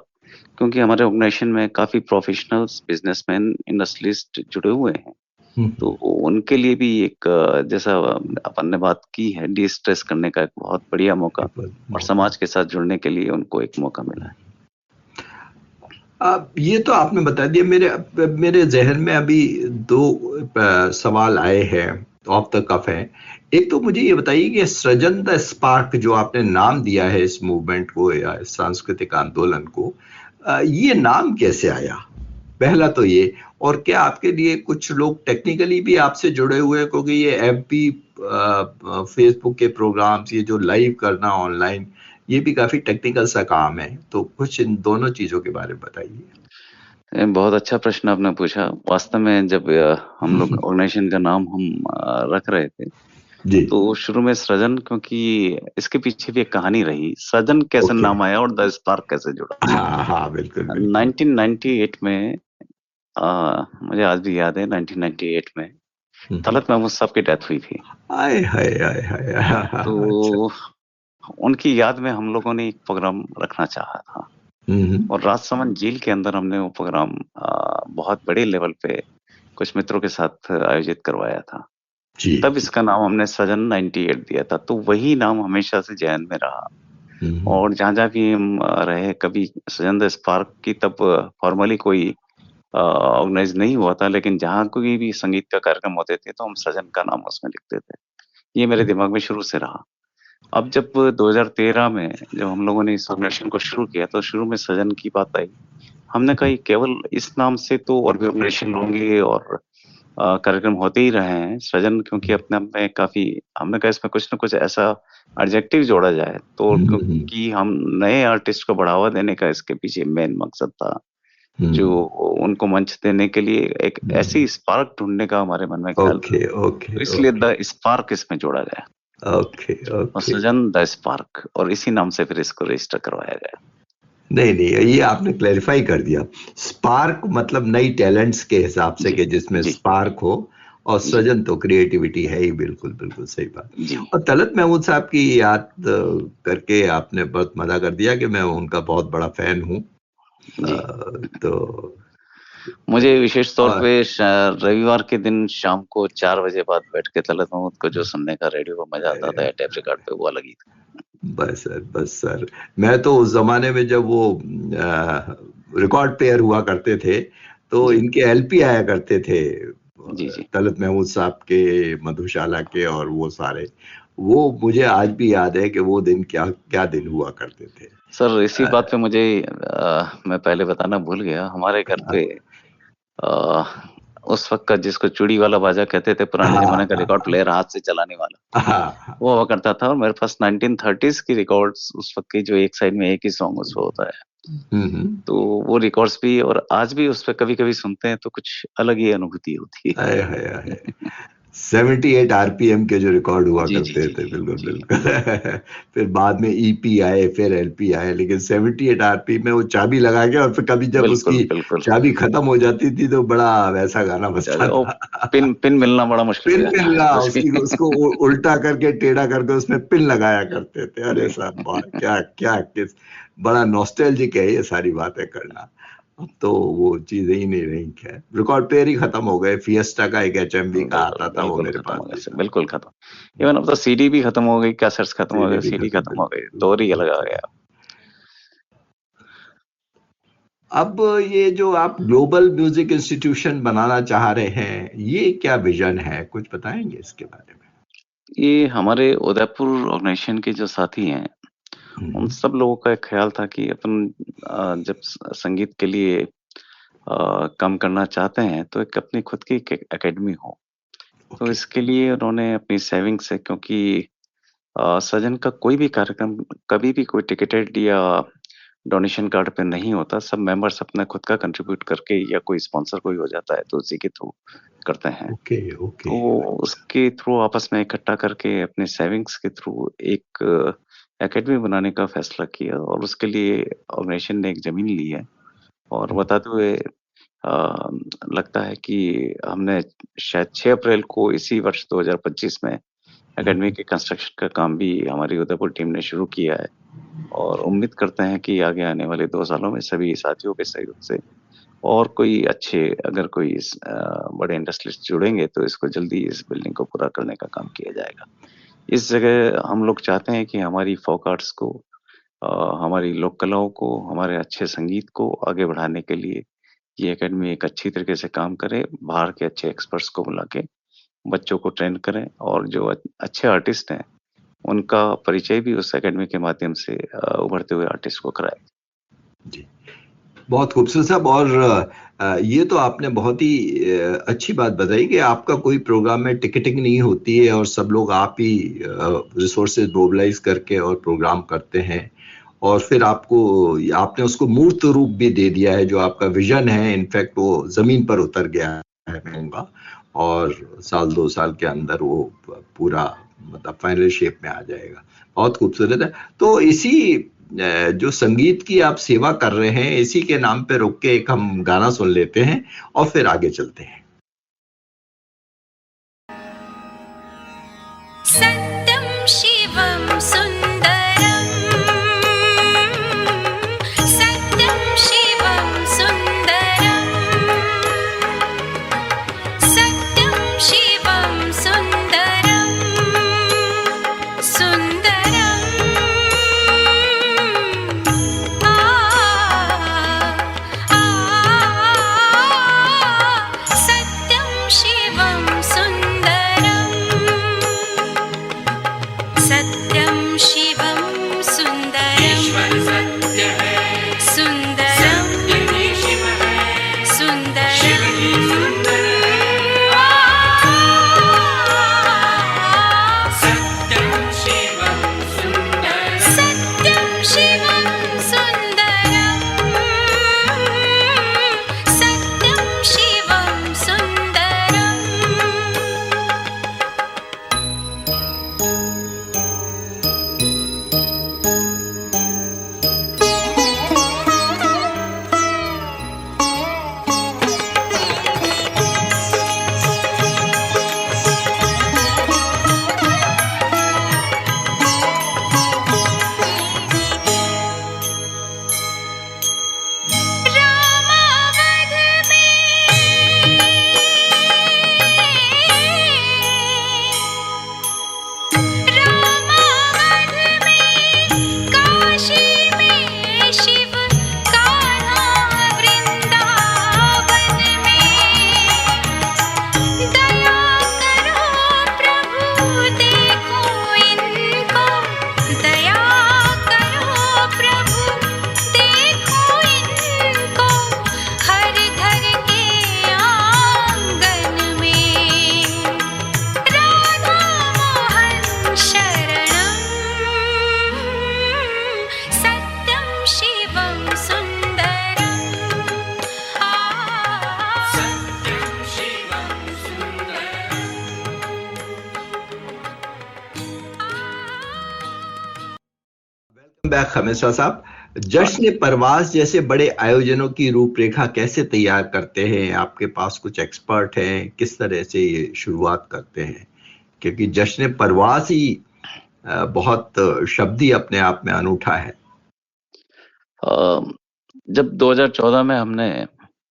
Speaker 4: क्योंकि हमारे ऑर्गेनाइजेशन में काफी प्रोफेशनल्स, बिजनेसमैन, इंडस्ट्रियलिस्ट जुड़े हुए हैं, तो उनके लिए भी एक, जैसा अपन ने बात की है, डी स्ट्रेस करने का एक बहुत बढ़िया मौका, और समाज के साथ जुड़ने के लिए उनको एक मौका मिला है।
Speaker 3: ये तो आपने बता दिया। मेरे जहन में अभी 2 सवाल आए हैं, ऑफ द कफ है। एक तो मुझे ये बताइए कि सृजन द स्पार्क जो आपने नाम दिया है इस मूवमेंट को या सांस्कृतिक आंदोलन को, ये नाम कैसे आया, पहला तो ये। और क्या आपके लिए कुछ लोग टेक्निकली भी आपसे जुड़े हुए हैं, क्योंकि ये एफबी, फेसबुक के प्रोग्राम्स, ये जो लाइव करना ऑनलाइन, ये भी काफी टेक्निकल सा काम है, तो कुछ इन दोनों चीजों के बारे में बताइए।
Speaker 4: बहुत अच्छा प्रश्न आपने पूछा। वास्तव में जब हम लोग ऑर्गेनाइजेशन का नाम हम रख रहे थे
Speaker 3: जी,
Speaker 4: तो शुरू में सृजन, क्योंकि इसके पीछे भी एक कहानी रही, सृजन कैसे नाम आया और द स्पार्क कैसे जुड़ा।
Speaker 3: हाँ बिल्कुल।
Speaker 4: 1998 में मुझे आज भी याद है, 1998 में तलत महमूद साहब की डेथ हुई थी।
Speaker 3: आए हाय आए हाय।
Speaker 4: तो उनकी याद में हम लोगों ने एक प्रोग्राम रखना चाहा था, और राजसमंद जेल के अंदर हमने वो प्रोग्राम बहुत बड़े लेवल पे कुछ मित्रों के साथ आयोजित करवाया था। तब इसका नाम हमने सृजन 98 दिया था। तो वही नाम हमेशा से जहन में रहा, और जहाँ जहाँ भी हम रहे, कभी सृजन द स्पार्क की तब फॉर्मली कोई ऑर्गेनाइज नहीं हुआ था, लेकिन जहाँ कोई भी संगीत का कार्यक्रम होते थे तो हम सृजन का नाम उसमें लिखते थे। ये मेरे दिमाग में शुरू से रहा। अब जब 2013 में जब हम लोगों ने इस ऑर्गेनाइजेशन को शुरू किया तो शुरू में सृजन की बात आई। हमने कहा केवल इस नाम से तो और भी ऑर्गेनाइजेशन होंगे और कार्यक्रम होते ही रहे हैं। सृजन क्योंकि अपने आप में काफी, हमने कहा इसमें कुछ ना कुछ ऐसा एडजेक्टिव जोड़ा जाए, तो क्योंकि हम नए आर्टिस्ट को बढ़ावा देने का इसके पीछे मेन मकसद था, जो उनको मंच देने के लिए एक ऐसी स्पार्क ढूंढने का हमारे मन में ख्याल था। इसलिए द स्पार्क इसमें जोड़ा गया। और सृजन द स्पार्क, और इसी नाम से फिर इसको रजिस्टर करवाया गया।
Speaker 3: नहीं, ये आपने क्लैरिफाई कर दिया। स्पार्क मतलब नई टैलेंट्स के हिसाब से कि जिसमें स्पार्क हो, और सृजन तो क्रिएटिविटी है ही। बिल्कुल सही बात। और तलत महमूद साहब की याद करके आपने बहुत मजा कर दिया कि मैं उनका बहुत बड़ा फैन हूँ,
Speaker 4: जी।
Speaker 3: तो
Speaker 4: मुझे विशेष तौर
Speaker 3: और
Speaker 4: पे रविवार के दिन शाम को 4 बजे बाद बैठ के तलत महमूद को जो सुनने का रेडियो पर मजा आता था या टेप रिकॉर्ड पे, वो अलग ही था।
Speaker 3: बस सर, मैं तो उस जमाने में जब वो रिकॉर्ड प्लेयर हुआ करते थे, तो
Speaker 4: जी।
Speaker 3: इनके एलपी आया करते थे,
Speaker 4: जी, जी।
Speaker 3: तलत महमूद साहब के, मधुशाला के, और वो सारे, वो मुझे आज भी याद है कि वो दिन क्या क्या दिन हुआ करते थे।
Speaker 4: सर इसी बात पे मुझे मैं पहले बताना भूल गया, हमारे घर पे अ, उस वक़्त का जिसको चूड़ी वाला बाजा कहते थे, पुराने ज़माने का रिकॉर्ड प्लेयर हाथ से चलाने वाला,
Speaker 3: हाँ,
Speaker 4: वो हुआ करता था और मेरे पास 1930s की रिकॉर्ड्स उस वक़्त की, जो एक साइड में एक ही सॉन्ग उसपे होता है। तो वो रिकॉर्ड्स भी और आज भी उस पे कभी-कभी सुनते हैं तो कुछ अलग ही अनुभूति होती है।
Speaker 3: हाय हाय हाय, 78 आरपीएम के जो रिकॉर्ड हुआ
Speaker 4: जी, जी,
Speaker 3: करते
Speaker 4: जी,
Speaker 3: थे,
Speaker 4: जी,
Speaker 3: बिल्कुल
Speaker 4: जी।
Speaker 3: बिल्कुल। फिर बाद में ईपी आए, फिर एलपी आए, लेकिन 78 आरपी में वो चाबी लगा के, और फिर कभी जब
Speaker 4: बिल्कुल,
Speaker 3: उसकी
Speaker 4: बिल्कुल।
Speaker 3: चाबी खत्म हो जाती थी तो बड़ा वैसा गाना बजता
Speaker 4: ओ
Speaker 3: था।
Speaker 4: पिन मिलना बड़ा मुश्किल हो
Speaker 3: पिन
Speaker 4: जाता
Speaker 3: पिन
Speaker 4: है
Speaker 3: ला,
Speaker 4: कुछ भी।
Speaker 3: उसकी उसको उल्टा करके, टेढ़ा करके उसमें पिन लगाया करते थे। अरे
Speaker 4: जी।
Speaker 3: साहब, वाह, क्या क्या किस बड़ा नॉस्टैल्जिक है ये सारी बातें करना। अब तो वो चीजें ही नहीं रही। खैर, रिकॉर्ड प्लेयर ही खत्म हो गए। फिएस्टा का एक एचएमवी का
Speaker 4: बिल्कुल,
Speaker 3: आता था, वो
Speaker 4: बिल्कुल
Speaker 3: मेरे
Speaker 4: खत्म
Speaker 3: पास
Speaker 4: हो गए
Speaker 3: भी
Speaker 4: सर,
Speaker 3: था।
Speaker 4: बिल्कुल खत्म। इवन अब तो सीडी भी खत्म हो गई, कैसेट्स खत्म हो
Speaker 3: सीडी
Speaker 4: गए,
Speaker 3: भी
Speaker 4: सीडी
Speaker 3: खत्म,
Speaker 4: खत्म हो गई,
Speaker 3: बिल्कुल
Speaker 4: दौर ही अलग आ
Speaker 3: बिल्कुल।
Speaker 4: गया।
Speaker 3: अब ये जो आप ग्लोबल म्यूजिक इंस्टीट्यूशन बनाना चाह रहे हैं, ये क्या विजन है? कुछ बताएंगे इसके बारे में?
Speaker 4: ये हमारे उदयपुर ऑर्गेनाइजेशन के जो साथी हैं, उन
Speaker 3: हम्म,
Speaker 4: सब लोगों का एक ख्याल था कि अपन जब संगीत के लिए काम करना चाहते हैं तो एक अपनी खुद की एक एकेडमी हो। तो
Speaker 3: ओके।
Speaker 4: इसके लिए उन्होंने अपनी सेविंग से, क्योंकि सजन का कोई भी कार्यक्रम कभी भी कोई टिकेटेड या डोनेशन कार्ड पे नहीं होता। सब मेंबर्स अपना खुद का कंट्रीब्यूट करके या कोई स्पॉन्सर कोई हो जाता है तो उसी के थ्रू करते हैं।
Speaker 3: Okay okay.
Speaker 4: तो उसके थ्रू आपस में इकट्ठा करके अपने सेविंग्स के थ्रू एक एकेडमी बनाने का फैसला किया और उसके लिए ऑर्गेनाइजेशन ने एक ज़मीन ली है। और बताते हुए लगता है कि हमने शायद 6 अप्रैल को इसी वर्ष 2025 में एकेडमी के कंस्ट्रक्शन का काम भी हमारी उदयपुर टीम ने शुरू किया है और उम्मीद करते हैं कि आगे आने वाले 2 सालों में सभी साथियों के सहयोग से और कोई अच्छे, अगर कोई इस बड़े इंडस्ट्रियलिस्ट जुड़ेंगे तो इसको जल्दी इस बिल्डिंग को पूरा करने का काम किया जाएगा। इस जगह हम लोग चाहते हैं कि हमारी फ़ोक आर्ट्स को, हमारी लोक कलाओं को, हमारे अच्छे संगीत को आगे बढ़ाने के लिए ये एकेडमी एक अच्छी तरीके से काम करे। बाहर के अच्छे एक्सपर्ट्स को बुला के बच्चों को ट्रेन करें और जो अच्छे आर्टिस्ट हैं, उनका परिचय भी उस एकेडमी के माध्यम से उभरते हुए आर्टिस्ट को कराएँ।
Speaker 3: जी, बहुत खूबसूरत साहब। और ये तो आपने बहुत ही अच्छी बात बताई कि आपका कोई प्रोग्राम में टिकटिंग नहीं होती है और सब लोग आप ही रिसोर्सेज मोबिलाइज करके और प्रोग्राम करते हैं, और फिर आपने उसको मूर्त रूप भी दे दिया है। जो आपका विजन है, इनफैक्ट वो जमीन पर उतर गया है, कहूँगा, और साल 2 साल के अंदर वो पूरा, मतलब फाइनल शेप में आ जाएगा। बहुत खूबसूरत है। तो इसी जो संगीत की आप सेवा कर रहे हैं, इसी के नाम पे रुक के एक हम गाना सुन लेते हैं और फिर आगे चलते हैं।
Speaker 5: सत्यं शिवं सुन्दरम् सत्यं शिवं सुन्दरम् सत्यं शिवं सुन्दरम् सुन्दरम् आ आ सत्यं
Speaker 3: बैक हमेशा साहब, जश्न परवाज जैसे बड़े आयोजनों की रूपरेखा कैसे तैयार करते हैं? आपके पास कुछ एक्सपर्ट हैं, किस तरह से ये शुरुआत करते हैं? क्योंकि जश्न परवाज ही बहुत शब्द ही अपने आप में अनूठा है।
Speaker 4: जब 2014 में हमने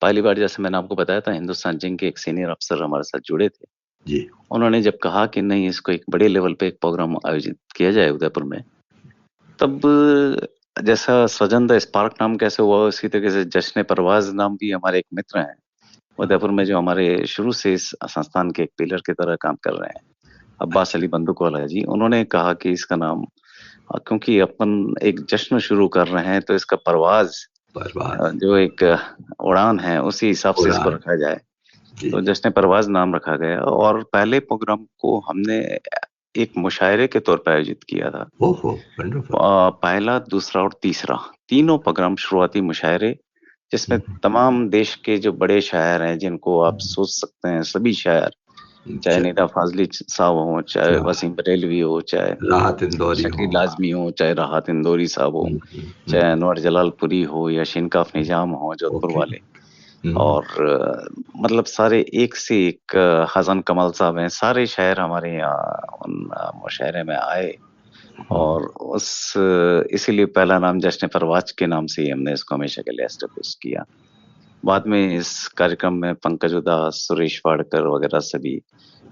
Speaker 4: पहली बार, जैसे मैंने आपको बताया था, हिंदुस्तान जिंक के एक सीनियर अफसर हमारे साथ जुड़े थे।
Speaker 3: जी।
Speaker 4: उन्होंने जब कहा कि नहीं, इसको एक बड़े लेवल पे एक प्रोग्राम आयोजित किया जाए उदयपुर में, तब जैसा सजन द स्पार्क नाम कैसे हुआ, उसी तरीके से जश्न परवाज नाम भी हमारे एक मित्र हैं उदयपुर में, जो हमारे शुरू से इस संस्थान के एक पिलर की तरह काम कर रहे हैं, अब्बास अली बंदूकवाला जी। उन्होंने कहा कि इसका नाम, क्योंकि अपन एक जश्न शुरू कर रहे हैं, तो इसका परवाज जो एक उड़ान है, उसी हिसाब से इसको रखा जाए। तो जश्न परवाज नाम रखा गया, और पहले प्रोग्राम को हमने एक मुशायरे के तौर पर आयोजित किया था। पहला, दूसरा और तीसरा, तीनों प्रोग्राम शुरुआती मुशायरे, जिसमें तमाम देश के जो बड़े शायर हैं, जिनको आप सोच सकते हैं, सभी शायर, चाहे निदा फाजली साहब हो, चाहे वसीम बरेलवी हो, चाहे
Speaker 3: राहत इंदौरी
Speaker 4: शकील लाजमी हो, चाहे राहत इंदौरी साहब हो, चाहे अनवर जलालपुरी हो, या शिनकाफ निजाम हो जोधपुर वाले, और मतलब सारे एक से एक, हसन कमल साहब हैं, सारे शायर हमारे यहाँ उन मुशायरे में आए। और इसीलिए पहला नाम जश्न परवाज के नाम से ही हमने इसको हमेशा के लिए एस्टेब्लिश किया। बाद में इस कार्यक्रम में पंकज उदास, सुरेश वाडकर वगैरह सभी,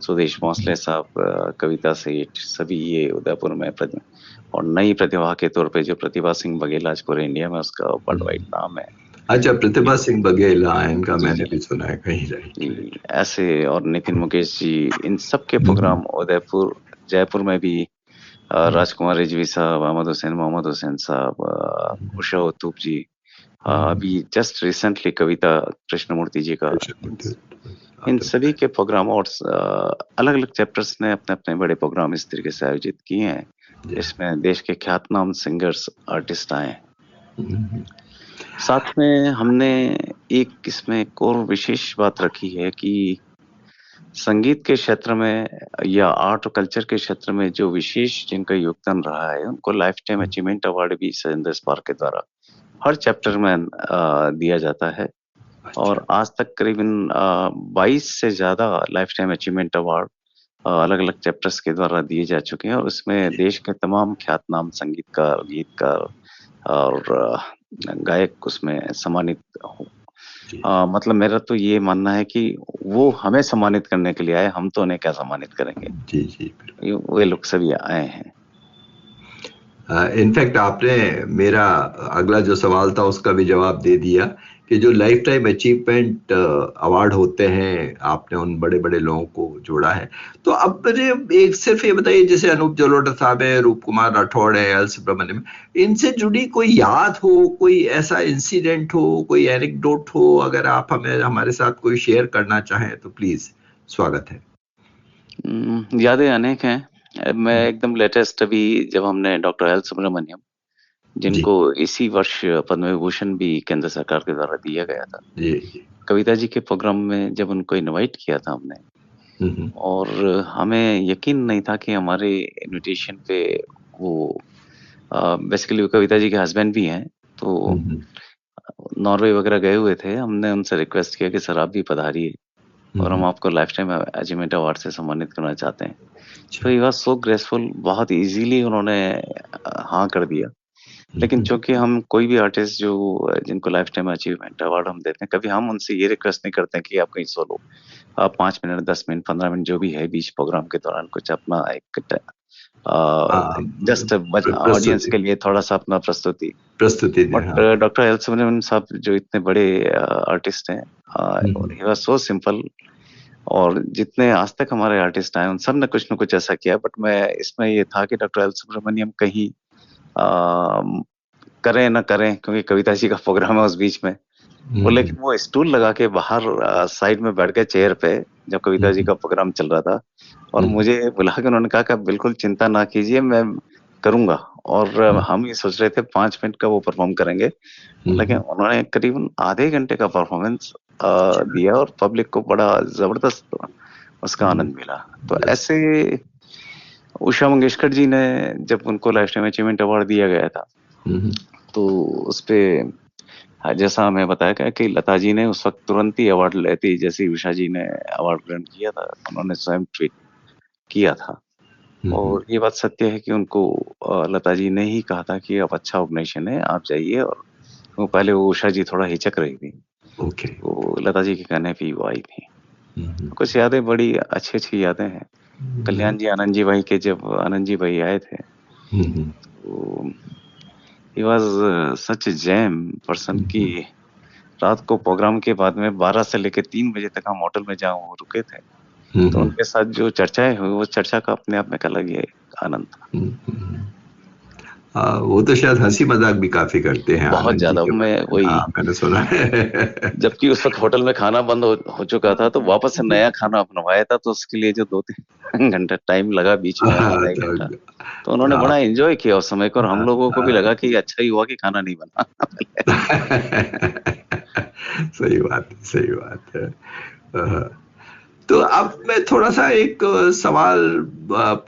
Speaker 4: सुदेश भोसले साहब, कविता सेठ, सभी ये उदयपुर में और नई प्रतिभा के तौर पे जो प्रतिभा सिंह बघेल आज पूरे इंडिया में उसका वर्ल्ड वाइड नाम है।
Speaker 3: अच्छा, प्रतिभा सिंह बघेल, इनका मैंने भी सुना है कहीं। राइट।
Speaker 4: ऐसे, और नितिन मुकेश जी, इन सब के प्रोग्राम उदयपुर, जयपुर में भी राजकुमार रिजवी साहब, मोहम्मद हुसैन साहब, उषा उत्तुप जी, अभी जस्ट रिसेंटली कविता कृष्णमूर्ति जी का, इन सभी के प्रोग्राम और अलग अलग चैप्टर्स ने अपने अपने बड़े प्रोग्राम इस तरीके से आयोजित किए हैं, जिसमें देश के ख्यातनाम सिंगर्स, आर्टिस्ट आए। साथ में हमने एक इसमें एक और विशेष बात रखी है कि संगीत के क्षेत्र में या आर्ट और कल्चर के क्षेत्र में जो विशेष जिनका योगदान रहा है, उनको लाइफ टाइम अचीवमेंट अवार्ड भी सजन द स्पार्क के द्वारा हर चैप्टर में दिया जाता है। और आज तक करीबन 22 से ज्यादा लाइफ टाइम अचीवमेंट अवार्ड अलग अलग चैप्टर्स के द्वारा दिए जा चुके हैं, और उसमें देश के तमाम ख्यातनाम संगीतकार, गीतकार और गायक उसमें सम्मानित हो। मतलब मेरा तो ये मानना है कि वो हमें सम्मानित करने के लिए आए, हम तो उन्हें क्या सम्मानित करेंगे।
Speaker 3: जी,
Speaker 4: वे लोग सभी आए हैं।
Speaker 3: इनफैक्ट आपने मेरा अगला जो सवाल था उसका भी जवाब दे दिया कि जो लाइफ टाइम अचीवमेंट अवार्ड होते हैं, आपने उन बड़े बड़े लोगों को जोड़ा है। तो अब मुझे एक सिर्फ ये बताइए, जैसे अनूप जलोटा साहब है, रूप कुमार राठौड़ है, एल सुब्रमण्यम, इनसे जुड़ी कोई याद हो, कोई ऐसा इंसिडेंट हो, कोई एनेक्डोट हो, अगर आप हमें हमारे साथ कोई शेयर करना चाहें तो प्लीज स्वागत है।
Speaker 4: यादें अनेक हैं। मैं एकदम लेटेस्ट, अभी जब हमने डॉक्टर एल सुब्रमण्यम, जिनको इसी वर्ष पद्म विभूषण भी केंद्र सरकार के द्वारा दिया गया था, कविता जी के प्रोग्राम में जब उनको इनवाइट किया था हमने, और हमें यकीन नहीं था कि हमारे इनविटेशन पे वो बेसिकली वो कविता जी के हस्बैंड भी हैं, तो नॉर्वे वगैरह गए हुए थे। हमने उनसे रिक्वेस्ट किया कि सर आप भी पधारिए और हम आपको लाइफ टाइम अचीवमेंट अवार्ड से सम्मानित करना चाहते हैं। तो ये वाज सो ग्रेसफुल, बहुत इजीली उन्होंने हाँ कर दिया। लेकिन चूंकि हम कोई भी आर्टिस्ट जो जिनको लाइफ टाइम अचीवमेंट अवार्ड हम देते हैं, कभी हम उनसे ये रिक्वेस्ट नहीं करते हैं कि आप कहीं सोलो, आप 5 मिनट, 10 मिनट, 15 मिनट जो भी है बीच प्रोग्राम के दौरान कुछ अपना एक जस्ट ऑडियंस के लिए थोड़ा सा अपना प्रस्तुति। बट डॉक्टर एल सुब्रमण्यम साहब जो इतने बड़े आर्टिस्ट हैं, ही वाज सो सिंपल, और जितने आज तक हमारे आर्टिस्ट आए उन सब ने कुछ न कुछ ऐसा किया। बट मैं इसमें ये था कि डॉक्टर एल सुब्रमण्यम कहीं करें ना करें, क्योंकि कविता जी का प्रोग्राम है उस बीच में, वो लेकिन वो स्टूल लगा के बाहर साइड में बैठ गए चेयर पे जब कविता जी का प्रोग्राम चल रहा था, और मुझे बुला के उन्होंने कहा कि बिल्कुल चिंता ना कीजिए, मैं करूंगा। और हम ये सोच रहे थे 5 मिनट का वो परफॉर्म करेंगे, लेकिन उन्होंने करीबन आधे घंटे का परफॉर्मेंस दिया और पब्लिक को बड़ा जबरदस्त उसका आनंद मिला। तो ऐसे उषा मंगेशकर जी ने, जब उनको लाइफ टाइम अचीवमेंट अवार्ड दिया गया था, तो उसपे जैसा हमें बताया गया कि लता जी ने उस वक्त तुरंत ही अवार्ड लेती, जैसे उषा जी ने अवार्ड ग्रहण किया था, उन्होंने स्वयं ट्वीट किया था। और ये बात सत्य है कि उनको लता जी ने ही कहा था कि अब अच्छा ऑर्गेनाइजेशन है, आप जाइए। और वो पहले वो उषा जी थोड़ा हिचक रही थी,
Speaker 3: ओके।
Speaker 4: तो लता जी के कहने पे ही वो आई थी। कुछ यादें बड़ी अच्छी-अच्छी यादें हैं। कल्याण जी आनंद जी भाई के, जब आनंद जी भाई आए थे, तो he was such a jam person कि रात को प्रोग्राम के बाद में 12 से लेके 3 बजे तक हम होटल में जहाँ वो रुके थे, तो उनके साथ जो चर्चाएँ हुई, वो चर्चा का अपने आप में एक अलग ही आनंद था।
Speaker 3: वो तो शायद हंसी मजाक भी काफी करते हैं
Speaker 4: बहुत
Speaker 3: आनंद जी
Speaker 4: ज़्यादा,
Speaker 3: के
Speaker 4: मैं
Speaker 3: बारे में।
Speaker 4: वही,
Speaker 3: हाँ, मैंने सुना है।
Speaker 4: जबकि उस वक़्त होटल में खाना बंद हो चुका था, तो वापस से नया खाना बनवाया था, तो उसके लिए जो 2-3 घंटा टाइम लगा बीच में,
Speaker 3: हाँ,
Speaker 4: आधा 1
Speaker 3: तो
Speaker 4: घंटा, तो उन्होंने बड़ा एन्जॉय किया उस समय को, और हम लोगों को भी
Speaker 3: हाँ,
Speaker 4: लगा कि अच्छा ही हुआ कि खाना नहीं बना।
Speaker 3: सही बात है, सही बात है। हाँ। तो अब मैं थोड़ा सा एक सवाल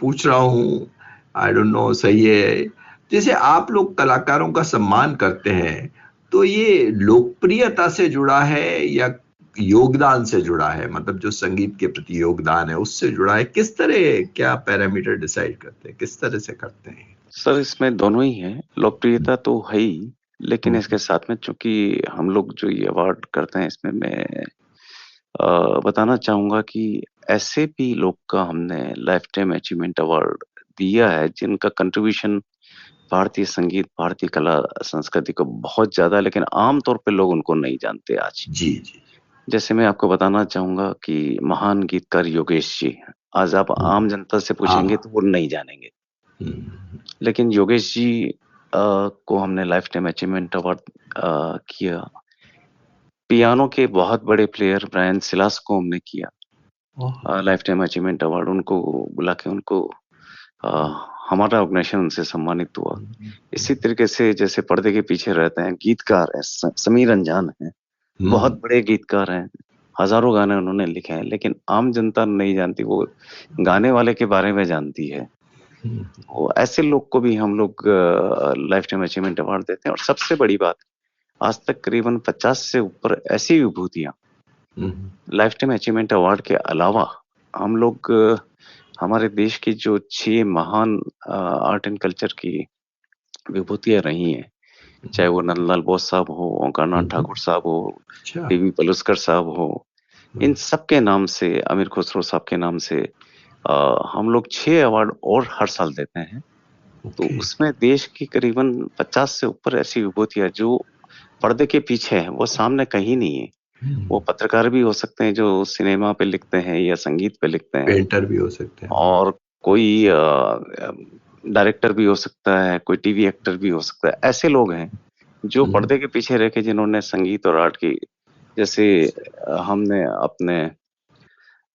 Speaker 3: पूछ रहा हूँ, आई डोंट नो सही है। जैसे आप लोग कलाकारों का सम्मान करते हैं, तो ये लोकप्रियता से जुड़ा है या योगदान से जुड़ा है? मतलब जो संगीत के प्रति योगदान है उससे जुड़ा है? किस तरह, क्या पैरामीटर डिसाइड करते हैं, किस तरह से करते हैं?
Speaker 4: सर, इसमें दोनों ही हैं, लोकप्रियता तो है ही, लेकिन इसके साथ में चूँकि हम लोग जो ये अवार्ड करते हैं, इसमें मैं बताना चाहूँगा कि ऐसे भी लोग का हमने लाइफ टाइम अचीवमेंट अवार्ड दिया है, जिनका कंट्रीब्यूशन भारतीय संगीत, भारतीय कला संस्कृति को बहुत ज़्यादा, लेकिन आम तौर पे लोग उनको नहीं जानते आज।
Speaker 3: जी, जी।
Speaker 4: जैसे मैं आपको बताना चाहूँगा कि महान गीतकार योगेश जी, आज आप आम जनता से पूछेंगे
Speaker 3: हाँ।
Speaker 4: तो वो नहीं जानेंगे।
Speaker 3: हुँ,
Speaker 4: लेकिन योगेश जी को हमने लाइफ टाइम अचीवमेंट अवार्ड किया। पियानो के बहुत बड़े प्लेयर ब्रायन सिलास को हमने किया
Speaker 3: ओह!
Speaker 4: लाइफ टाइम अचीवमेंट अवार्ड, उनको बुला के उनको अ, हमारा ऑर्गेनाइजेशन उनसे सम्मानित हुआ। इसी तरीके से जैसे पर्दे के पीछे रहते हैं, गीतकार हैं, समीर अंजान हैं, बहुत बड़े गीतकार हैं, हज़ारों गाने उन्होंने लिखे हैं, लेकिन आम जनता नहीं जानती, वो गाने वाले के बारे में जानती है। वो ऐसे लोग को भी हम लोग लाइफ टाइम अचीवमेंट अवार्ड देते हैं। और सबसे बड़ी बात, आज तक करीबन 50 से ऊपर ऐसी विभूतियाँ लाइफ टाइम अचीवमेंट अवार्ड के अलावा हम लोग हमारे देश की जो 6 महान आर्ट एंड कल्चर की विभूतियाँ रही हैं, चाहे वो नंदलाल बोस साहब हो, ओंकारनाथ ठाकुर साहब हो,
Speaker 3: अच्छा।
Speaker 4: टीवी पलुस्कर साहब हो, इन सब के नाम से, अमीर खुसरो साहब के नाम से हम लोग 6 अवार्ड और हर साल देते हैं। तो
Speaker 3: ओके।
Speaker 4: उसमें देश की करीबन 50 से ऊपर ऐसी विभूतियाँ जो पर्दे के पीछे हैं, वो सामने कहीं नहीं है। वो पत्रकार भी हो सकते हैं जो सिनेमा पे लिखते हैं या संगीत पे लिखते हैं,
Speaker 3: पेंटर भी हो सकते हैं।
Speaker 4: और कोई डायरेक्टर भी हो सकता है, कोई टीवी एक्टर भी हो सकता है। ऐसे लोग हैं जो पर्दे के पीछे रह के जिन्होंने संगीत और आर्ट की, जैसे हमने अपने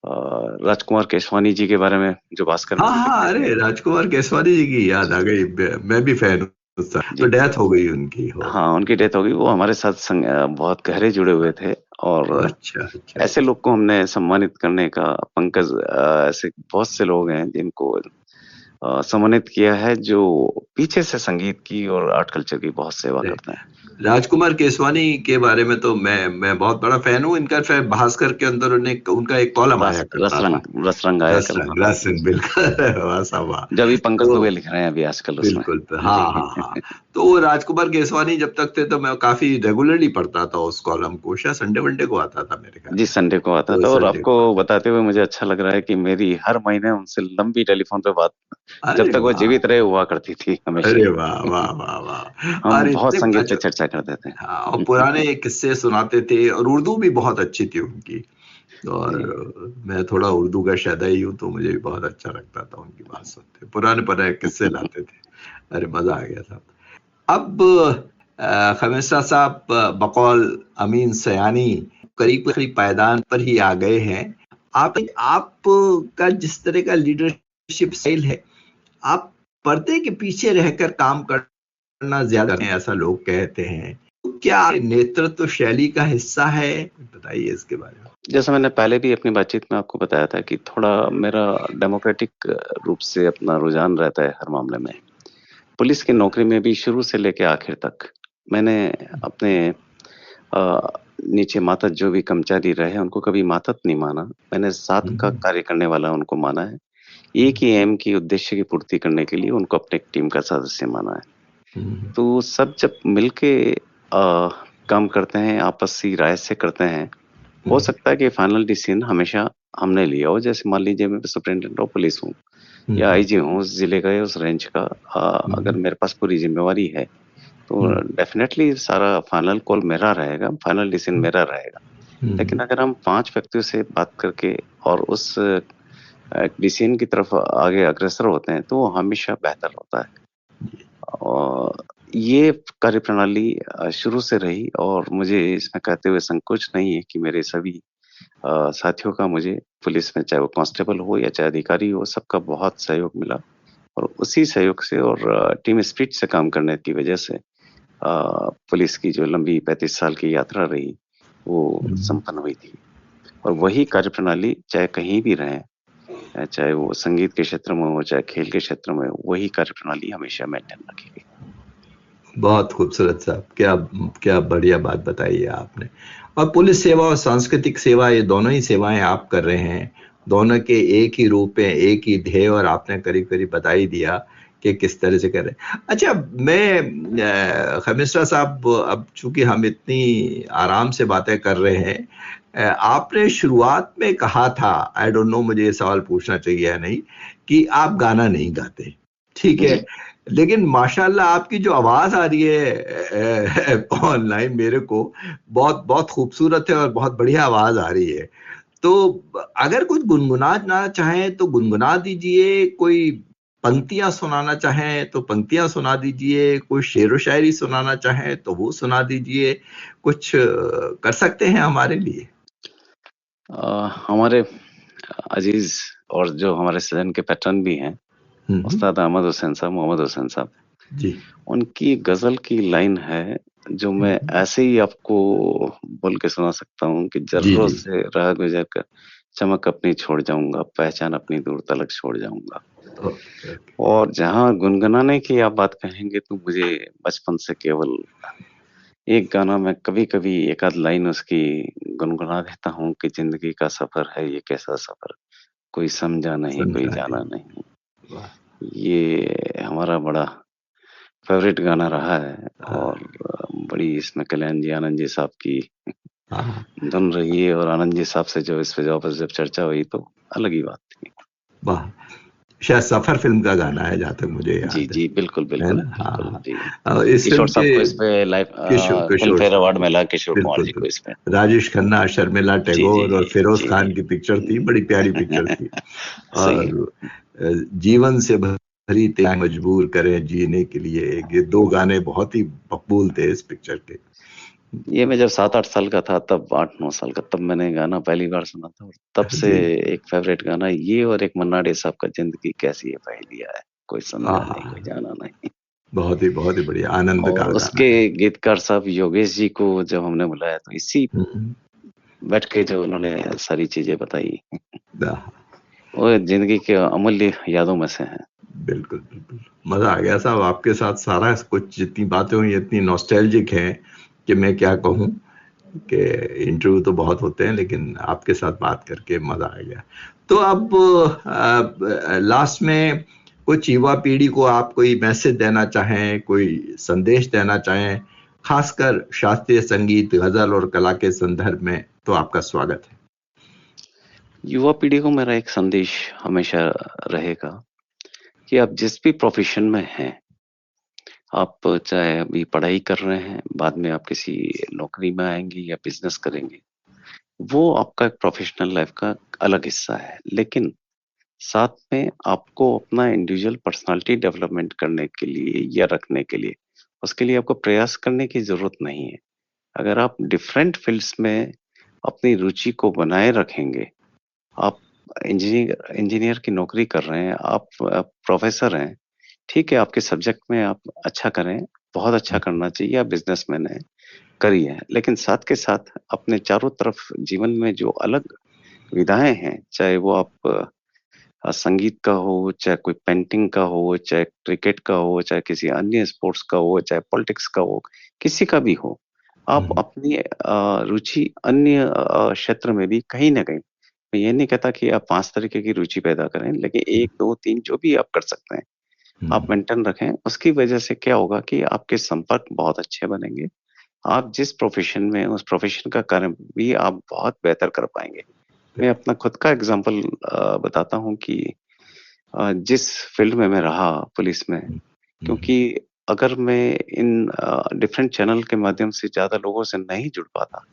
Speaker 4: राजकुमार केसवानी जी के बारे में जो भास्कर में
Speaker 3: हाँ,
Speaker 4: भी
Speaker 3: हाँ,
Speaker 4: लिखे थे।
Speaker 3: अरे राजकुमार केसवानी जी की याद आ गई। मैं भी फैन हूँ उसका। तो
Speaker 4: जी।
Speaker 3: डेथ हो गई उनकी। हो
Speaker 4: हाँ, उनकी डेथ हो गई। वो हमारे साथ बहुत गहरे जुड़े हुए थे, और
Speaker 3: अच्छा, अच्छा।
Speaker 4: ऐसे लोग को हमने सम्मानित करने का, पंकज ऐसे बहुत से लोग हैं जिनको सम्मानित किया है, जो पीछे से संगीत की और आर्ट कल्चर की बहुत सेवा
Speaker 3: नहीं,
Speaker 4: करते हैं।
Speaker 3: राजकुमार केसवानी के बारे में तो मैं बहुत बड़ा फैन हूँ। इनका शायद भास्कर के अंदर उनका एक कॉलम आया करता था।
Speaker 4: रस रंग आया करता था।
Speaker 3: रसरंग, बिल्कुल। वाह साहब वाह।
Speaker 4: जो अभी पंकज
Speaker 3: तो
Speaker 4: दुबे लिख रहे हैं अभी आजकल उसमें।
Speaker 3: बिल्कुल,
Speaker 4: जी।
Speaker 3: हाँ, हाँ, हाँ। तो वो राजकुमार केसवानी जब तक थे तो मैं काफ़ी रेगुलरली पढ़ता था उस कॉलम को। शायद संडे-वनडे को आता था मेरे ख्याल
Speaker 4: जी,
Speaker 3: से।
Speaker 4: संडे को आता
Speaker 3: तो
Speaker 4: था, और
Speaker 3: संडे
Speaker 4: आपको
Speaker 3: को।
Speaker 4: बताते हुए मुझे अच्छा लग रहा है कि मेरी हर महीने उनसे लंबी टेलीफ़ोन पे बात, जब
Speaker 3: अरे
Speaker 4: तक वो
Speaker 3: वाह!
Speaker 4: जीवित रहे, हुआ करती थी हमेशा
Speaker 3: अरे
Speaker 4: ही।
Speaker 3: वाह, वाह, वाह, वाह!
Speaker 4: हम
Speaker 3: और
Speaker 4: बहुत
Speaker 3: इतने
Speaker 4: संगीत पे
Speaker 3: अच्छा।
Speaker 4: चर्चा करते थे।
Speaker 3: हाँ, और पुराने किस्से सुनाते थे और उर्दू भी बहुत अच्छी थी उनकी।
Speaker 4: जी।
Speaker 3: और मैं थोड़ा उर्दू का शहनाई हूँ तो मुझे भी बहुत अच्छा लगता था उनकी बात सुनते। पुराने-पुराने किस्से लाते थे। अरे मज़ा आ गया था। अब खमीसा साहब बकौल अमीन सयानी करीब-करीब पायदान पर ही आ गए हैं। आप का जिस तरह का लीडरशिप स्टाइल है, आप पर्दे के पीछे रहकर काम करना ज़्यादा है, ऐसा लोग कहते हैं। तो क्या नेतृत्व शैली का हिस्सा है? बताइए इसके बारे में।
Speaker 4: जैसा मैंने पहले भी अपनी बातचीत में आपको बताया था कि थोड़ा मेरा डेमोक्रेटिक रूप से अपना रुझान रहता है हर मामले में। पुलिस की नौकरी में भी शुरू से लेके आखिर तक मैंने अपने नीचे मातहत जो भी कर्मचारी रहे उनको कभी मातहत नहीं माना। मैंने साथ का कार्य करने वाला उनको माना है। एक ही एम की उद्देश्य की पूर्ति करने के लिए उनको अपने टीम का सदस्य माना है। तो सब जब मिलके काम करते हैं, आपसी राय से करते हैं, हो सकता है कि फाइनल डिसीजन हमेशा हमने लिया हो। जैसे मान लीजिए मैं सुपरिटेंडेंट ऑफ पुलिस हूँ या आईजी हूँ उस जिले का या उस रेंज का, अगर मेरे पास पूरी जिम्मेवारी है तो डेफिनेटली सारा फाइनल कॉल मेरा रहेगा, फाइनल डिसीजन मेरा रहेगा। लेकिन अगर हम 5 व्यक्तियों से बात करके और उस डिसीजन की तरफ आगे अग्रसर होते हैं तो वो हमेशा बेहतर होता है। और ये कार्यप्रणाली शुरू से रही और मुझे इसमें कहते हुए संकोच नहीं है कि मेरे सभी साथियों का मुझे पुलिस में, चाहे वो कांस्टेबल हो या चाहे अधिकारी हो, सबका बहुत सहयोग मिला और उसी सहयोग से और टीम स्पिरिट से काम करने की वजह से पुलिस की जो लंबी 35 साल की यात्रा रही वो संपन्न हुई थी। और वही कार्यप्रणाली चाहे कहीं भी रहे, चाहे वो संगीत के क्षेत्र में हो, चाहे खेल के क्षेत्र में हो, वही कार्यप्रणाली हमेशा मेंटेन रखेगी।
Speaker 3: बहुत खूबसूरत साहब, क्या क्या बढ़िया बात बताई है आपने। और पुलिस सेवा और सांस्कृतिक सेवा, ये दोनों ही सेवाएं आप कर रहे हैं, दोनों के एक ही रूप में, एक ही ध्येय, और आपने करीब करीब बता ही दिया कि किस तरह से कर रहे हैं। अच्छा, मैं खमिश्रा साहब, अब चूंकि हम इतनी आराम से बातें कर रहे हैं, आपने शुरुआत में कहा था, आई डोंट नो मुझे ये सवाल पूछना चाहिए या नहीं, कि आप गाना नहीं गाते, ठीक है, लेकिन माशाल्लाह आपकी जो आवाज आ रही है ऑनलाइन मेरे को बहुत बहुत खूबसूरत है और बहुत बढ़िया आवाज आ रही है। तो अगर कुछ गुनगुनाना चाहें तो गुनगुना दीजिए, कोई पंक्तियां सुनाना चाहें तो पंक्तियां सुना दीजिए, कोई शेर व शायरी सुनाना चाहें तो वो सुना दीजिए, कुछ कर सकते हैं हमारे लिए?
Speaker 4: हमारे अजीज और जो हमारे सदन के पैटर्न भी हैं, उस्ताद अहमद हुसैन साहब, मोहम्मद हुसैन साहब
Speaker 3: जी,
Speaker 4: उनकी गजल की लाइन है जो मैं ऐसे ही आपको बोल के सुना सकता हूँ कि जर्रों
Speaker 3: जी।
Speaker 4: से राह गुजर कर चमक अपनी छोड़ जाऊंगा, पहचान अपनी दूर तलक छोड़ जाऊंगा।
Speaker 3: Okay, okay.
Speaker 4: और जहाँ गुनगुनाने की आप बात कहेंगे तो मुझे बचपन से केवल एक गाना मैं कभी-कभी एक आध लाइन उसकी गुनगुना देता हूँ कि जिंदगी का सफर है ये कैसा सफर, कोई समझा नहीं, कोई
Speaker 3: समझा
Speaker 4: जाना
Speaker 3: नहीं।
Speaker 4: नहीं।
Speaker 3: वाह।
Speaker 4: ये हमारा बड़ा फेवरेट गाना रहा है
Speaker 3: हाँ,
Speaker 4: और बड़ी इसमें कल्याण जी, आनंद जी साहब की
Speaker 3: हाँ,
Speaker 4: धुन रही है और आनंद जी साहब से जो इस पे वापस जब चर्चा हुई तो अलग ही बात थी।
Speaker 3: वाह। शायद सफर फिल्म का गाना है जहाँ तक मुझे
Speaker 4: जी,
Speaker 3: याद
Speaker 4: जी, बिल्कुल,
Speaker 3: है
Speaker 4: बिल्कुल,
Speaker 3: ना?
Speaker 4: बिल्कुल,
Speaker 3: हाँ,
Speaker 4: जी।
Speaker 3: हाँ। इस फिल्म
Speaker 4: किशोर साहब
Speaker 3: के
Speaker 4: को इस पे लाइव
Speaker 3: किशोर
Speaker 4: फिल्म
Speaker 3: किशोर
Speaker 4: फेयर
Speaker 3: साहब,
Speaker 4: अवार्ड मिला किशोर कुमार
Speaker 3: बिल्कुल
Speaker 4: जी को इसमें।
Speaker 3: बिल्कुल, राजेश खन्ना, शर्मिला
Speaker 4: जी, जी,
Speaker 3: टैगोर और
Speaker 4: जी,
Speaker 3: फिरोज
Speaker 4: जी,
Speaker 3: खान
Speaker 4: जी।
Speaker 3: की पिक्चर थी, बड़ी प्यारी पिक्चर थी।
Speaker 4: सही है।
Speaker 3: और जीवन से भरी त्याग मजबूर करें जीने के लिए, ये दो गाने बहुत ही मकबूल थे इस पिक्चर के।
Speaker 4: ये मैं जब 7-8 साल का था, तब 8-9 साल का, तब मैंने गाना पहली बार सुना था और तब से
Speaker 3: जी,
Speaker 4: एक फेवरेट गाना ये और एक मन्ना डे साहब का जिंदगी कैसी है पहेलिया है, कोई समझा नहीं, कोई
Speaker 3: हाँ,
Speaker 4: जाना नहीं।
Speaker 3: बहुत ही बढ़िया, आनंद
Speaker 4: और
Speaker 3: का गाना
Speaker 4: उसके
Speaker 3: है।
Speaker 4: गीतकार साहब योगेश जी को जब हमने बुलाया तो इसी
Speaker 3: हम्म,
Speaker 4: बैठ के जो उन्होंने सारी चीजें बताई,
Speaker 3: हाँ,
Speaker 4: वो जिंदगी के अमूल्य यादों में से हैं।
Speaker 3: बिल्कुल बिल्कुल, मजा आ गया साहब आपके साथ। सारा कुछ जितनी बातें हुई इतनी नॉस्टैल्जिक हैं कि मैं क्या कहूँ, कि इंटरव्यू तो बहुत होते हैं लेकिन आपके साथ बात करके मजा आ गया। तो अब लास्ट में कुछ युवा पीढ़ी को आप कोई मैसेज देना चाहें, कोई संदेश देना चाहें, खासकर शास्त्रीय संगीत, गजल और कला के संदर्भ में, तो आपका स्वागत है।
Speaker 4: युवा पीढ़ी को मेरा एक संदेश हमेशा रहेगा कि आप जिस भी प्रोफेशन में हैं, आप चाहे अभी पढ़ाई कर रहे हैं, बाद में आप किसी नौकरी में आएंगे या बिजनेस करेंगे, वो आपका एक प्रोफेशनल लाइफ का अलग हिस्सा है। लेकिन साथ में आपको अपना इंडिविजुअल पर्सनालिटी डेवलपमेंट करने के लिए या रखने के लिए, उसके लिए आपको प्रयास करने की जरूरत नहीं है। अगर आप डिफरेंट फील्ड्स में अपनी रुचि को बनाए रखेंगे, आप इंजीनियर इंजीनियर की नौकरी कर रहे हैं, आप प्रोफेसर हैं, ठीक है, आपके सब्जेक्ट में आप अच्छा करें, बहुत अच्छा करना चाहिए, आप बिजनेसमैन हैं, करिए। लेकिन साथ के साथ अपने चारों तरफ जीवन में जो अलग विधाएं हैं, चाहे वो आप संगीत का हो, चाहे कोई पेंटिंग का हो, चाहे क्रिकेट का हो, चाहे किसी अन्य स्पोर्ट्स का हो, चाहे पॉलिटिक्स का हो, किसी का भी हो। आप अपनी रुचि अन्य क्षेत्र में भी कहीं न कहीं, मैं ये नहीं कहता कि आप 5 तरीके की रुचि पैदा करें, लेकिन 1, 2, 3 जो भी आप कर सकते हैं, आप मेंटेन रखें। उसकी वजह से क्या होगा कि आपके संपर्क बहुत अच्छे बनेंगे। आप जिस प्रोफ़ेशन में हैं, उस प्रोफ़ेशन का कार्य भी आप बहुत बेहतर कर पाएँगे। मैं अपना खुद का एग्ज़ाम्पल बताता हूँ कि जिस फ़ील्ड में मैं रहा पुलिस में, क्योंकि अगर मैं इन डिफरेंट चैनल के माध्यम से ज़्यादा लोगों से नहीं जुड़ पाता,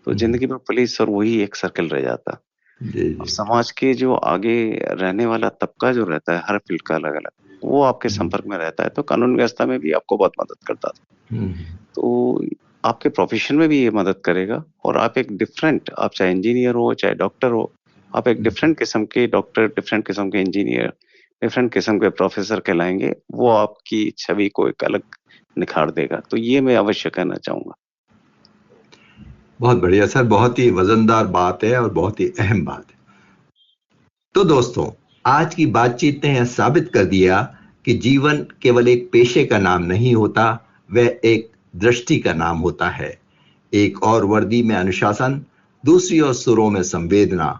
Speaker 4: तो ज़िंदगी में पुलिस और वही एक सर्कल रह जाता।
Speaker 3: जी
Speaker 4: अब
Speaker 3: जी
Speaker 4: समाज के जो आगे रहने वाला तबका जो रहता है, हर फ़ील्ड का अलग-अलग, वो आपके संपर्क में रहता है, तो कानून व्यवस्था में भी आपको बहुत मदद करता था।
Speaker 3: हम्म,
Speaker 4: तो आपके प्रोफ़ेशन में भी ये मदद करेगा और आप एक डिफरेंट, आप चाहे इंजीनियर हो, चाहे डॉक्टर हो, आप एक डिफरेंट किस्म के डॉक्टर, डिफरेंट किस्म के इंजीनियर, डिफरेंट किस्म के प्रोफ़ेसर कहलाएँगे। वो आपकी छवि को एक अलग निखार देगा। तो ये मैं अवश्य कहना चाहूँगा।
Speaker 3: बहुत बढ़िया सर, बहुत ही वजनदार बात है और बहुत ही अहम बात है। तो दोस्तों, आज की बातचीत ने यह साबित कर दिया कि जीवन केवल एक पेशे का नाम नहीं होता, वह एक दृष्टि का नाम होता है। एक और वर्दी में अनुशासन, दूसरी ओर सुरों में संवेदना,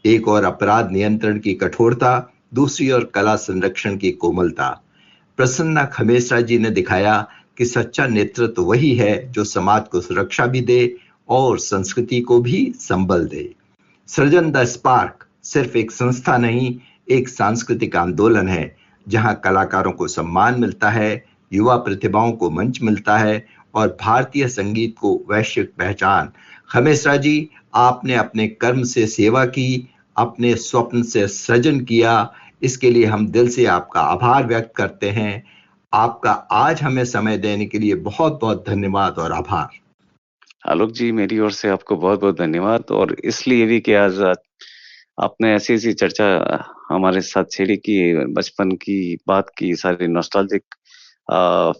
Speaker 3: एक और अपराध नियंत्रण की कठोरता, दूसरी ओर कला संरक्षण की कोमलता। प्रसन्ना खमेसरा जी ने दिखाया कि सच्चा नेतृत्व वही है जो समाज को सुरक्षा भी दे और संस्कृति को भी संबल दे। सृजन द स्पार्क सिर्फ एक संस्था नहीं, एक सांस्कृतिक आंदोलन है जहां कलाकारों को सम्मान मिलता है, युवा प्रतिभाओं को मंच मिलता है और भारतीय संगीत को वैश्विक पहचान। खमेसरा जी, आपने अपने कर्म से सेवा की, अपने स्वप्न से सृजन किया, इसके लिए हम दिल से आपका आभार व्यक्त करते हैं। आपका आज हमें समय देने के लिए बहुत बहुत धन्यवाद और आभार।
Speaker 4: आलोक जी, मेरी ओर से आपको बहुत-बहुत धन्यवाद और इसलिए भी कि आज आपने ऐसी-ऐसी चर्चा हमारे साथ छेड़ी कि बचपन की बात की, सारी नॉस्टैल्जिक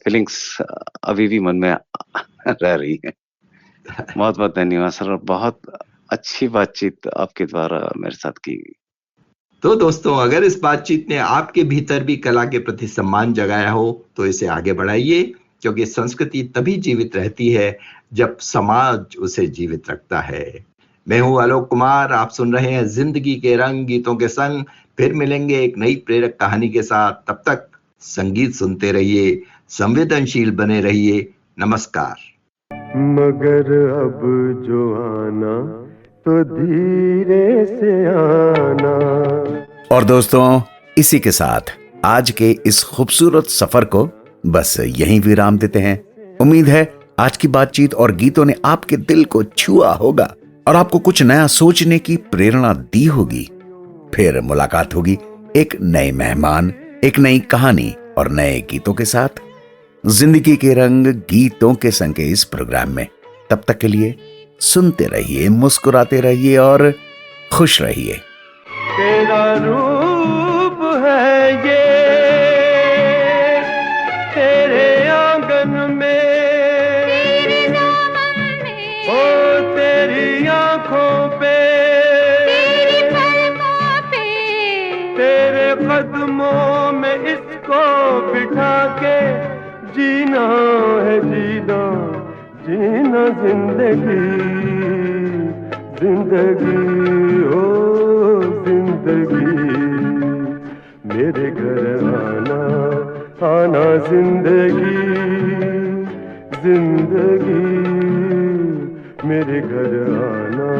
Speaker 4: फीलिंग्स अभी भी मन में रह रही हैं। बहुत-बहुत धन्यवाद सर और बहुत अच्छी बातचीत आपके द्वारा मेरे साथ की गई।
Speaker 3: तो दोस्तों, अगर इस बातचीत ने आपके भीतर भी कला के प्रति सम्मान जगाया हो तो इसे आगे बढ़ाइए, क्योंकि संस्कृति तभी जीवित रहती है जब समाज उसे जीवित रखता है। मैं हूं आलोक कुमार, आप सुन रहे हैं जिंदगी के रंग गीतों के संग। फिर मिलेंगे एक नई प्रेरक कहानी के साथ। तब तक संगीत सुनते रहिए, संवेदनशील बने रहिए। नमस्कार।
Speaker 1: मगर अब जो आना तो धीरे से आना।
Speaker 2: और दोस्तों, इसी के साथ आज के इस खूबसूरत सफर को बस यहीं विराम देते हैं। उम्मीद है आज की बातचीत और गीतों ने आपके दिल को छुआ होगा और आपको कुछ नया सोचने की प्रेरणा दी होगी। फिर मुलाकात होगी एक नए मेहमान, एक नई कहानी और नए गीतों के साथ जिंदगी के रंग गीतों के संग के इस प्रोग्राम में। तब तक के लिए सुनते रहिए, मुस्कुराते रहिए और खुश रहिए।
Speaker 1: तेरा रूप है ये तेरे आंगन में,
Speaker 5: तेरे दामन में,
Speaker 1: ओ तेरी आंखों पे,
Speaker 5: तेरी पलकों पे,
Speaker 1: तेरे कदमों में इसको बिठा के जीना है, जीना जीना जिंदगी, जिंदगी ओ जिंदगी। मेरे घर आना आना जिंदगी, जिंदगी मेरे घर आना।